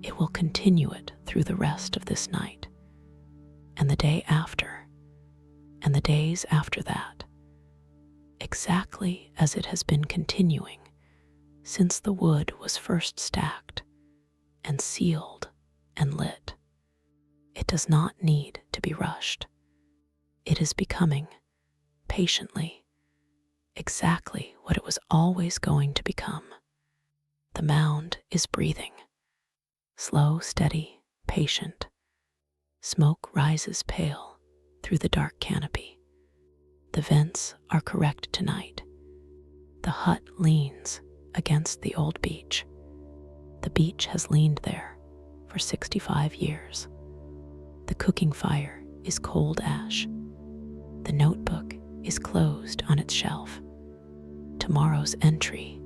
It will continue it through the rest of this night, and the day after, and the days after that, exactly as it has been continuing since the wood was first stacked and sealed and lit. It does not need to be rushed. It is becoming, patiently, exactly what it was always going to become. The mound is breathing, slow, steady, patient. Smoke rises pale through the dark canopy. The vents are correct tonight. The hut leans against the old beech. The beech has leaned there for 65 years. The cooking fire is cold ash. The notebook is closed on its shelf. Tomorrow's entry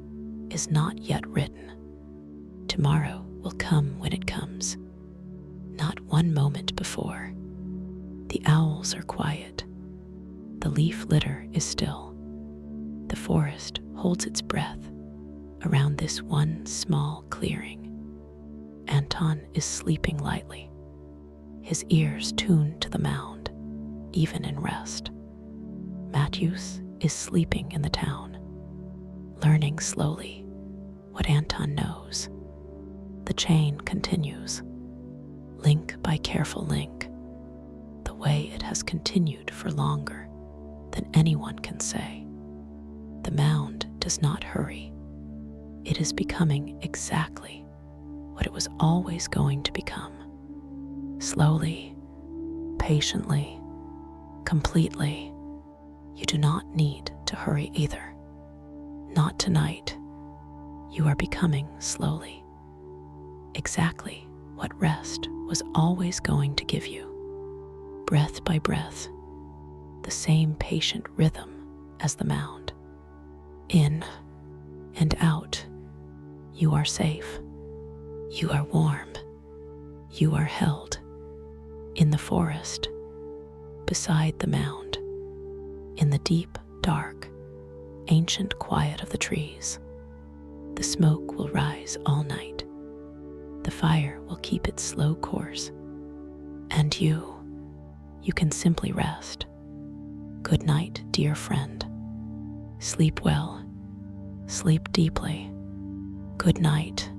is not yet written. Tomorrow will come when it comes, not one moment before. The owls are quiet. The leaf litter is still. The forest holds its breath around this one small clearing. Anton is sleeping lightly, his ears tuned to the mound, even in rest. Matthews is sleeping in the town, learning slowly what Anton knows. The chain continues, link by careful link, the way it has continued for longer than anyone can say. The mound does not hurry. It is becoming exactly what it was always going to become. Slowly, patiently, completely. You do not need to hurry either. Not tonight. You are becoming slowly exactly what rest was always going to give you. Breath by breath, the same patient rhythm as the mound. In and out, you are safe. You are warm. You are held in the forest, beside the mound, in the deep, dark, ancient quiet of the trees. The smoke will rise all night. The fire will keep its slow course. And you can simply rest. Good night, dear friend. Sleep well. Sleep deeply. Good night.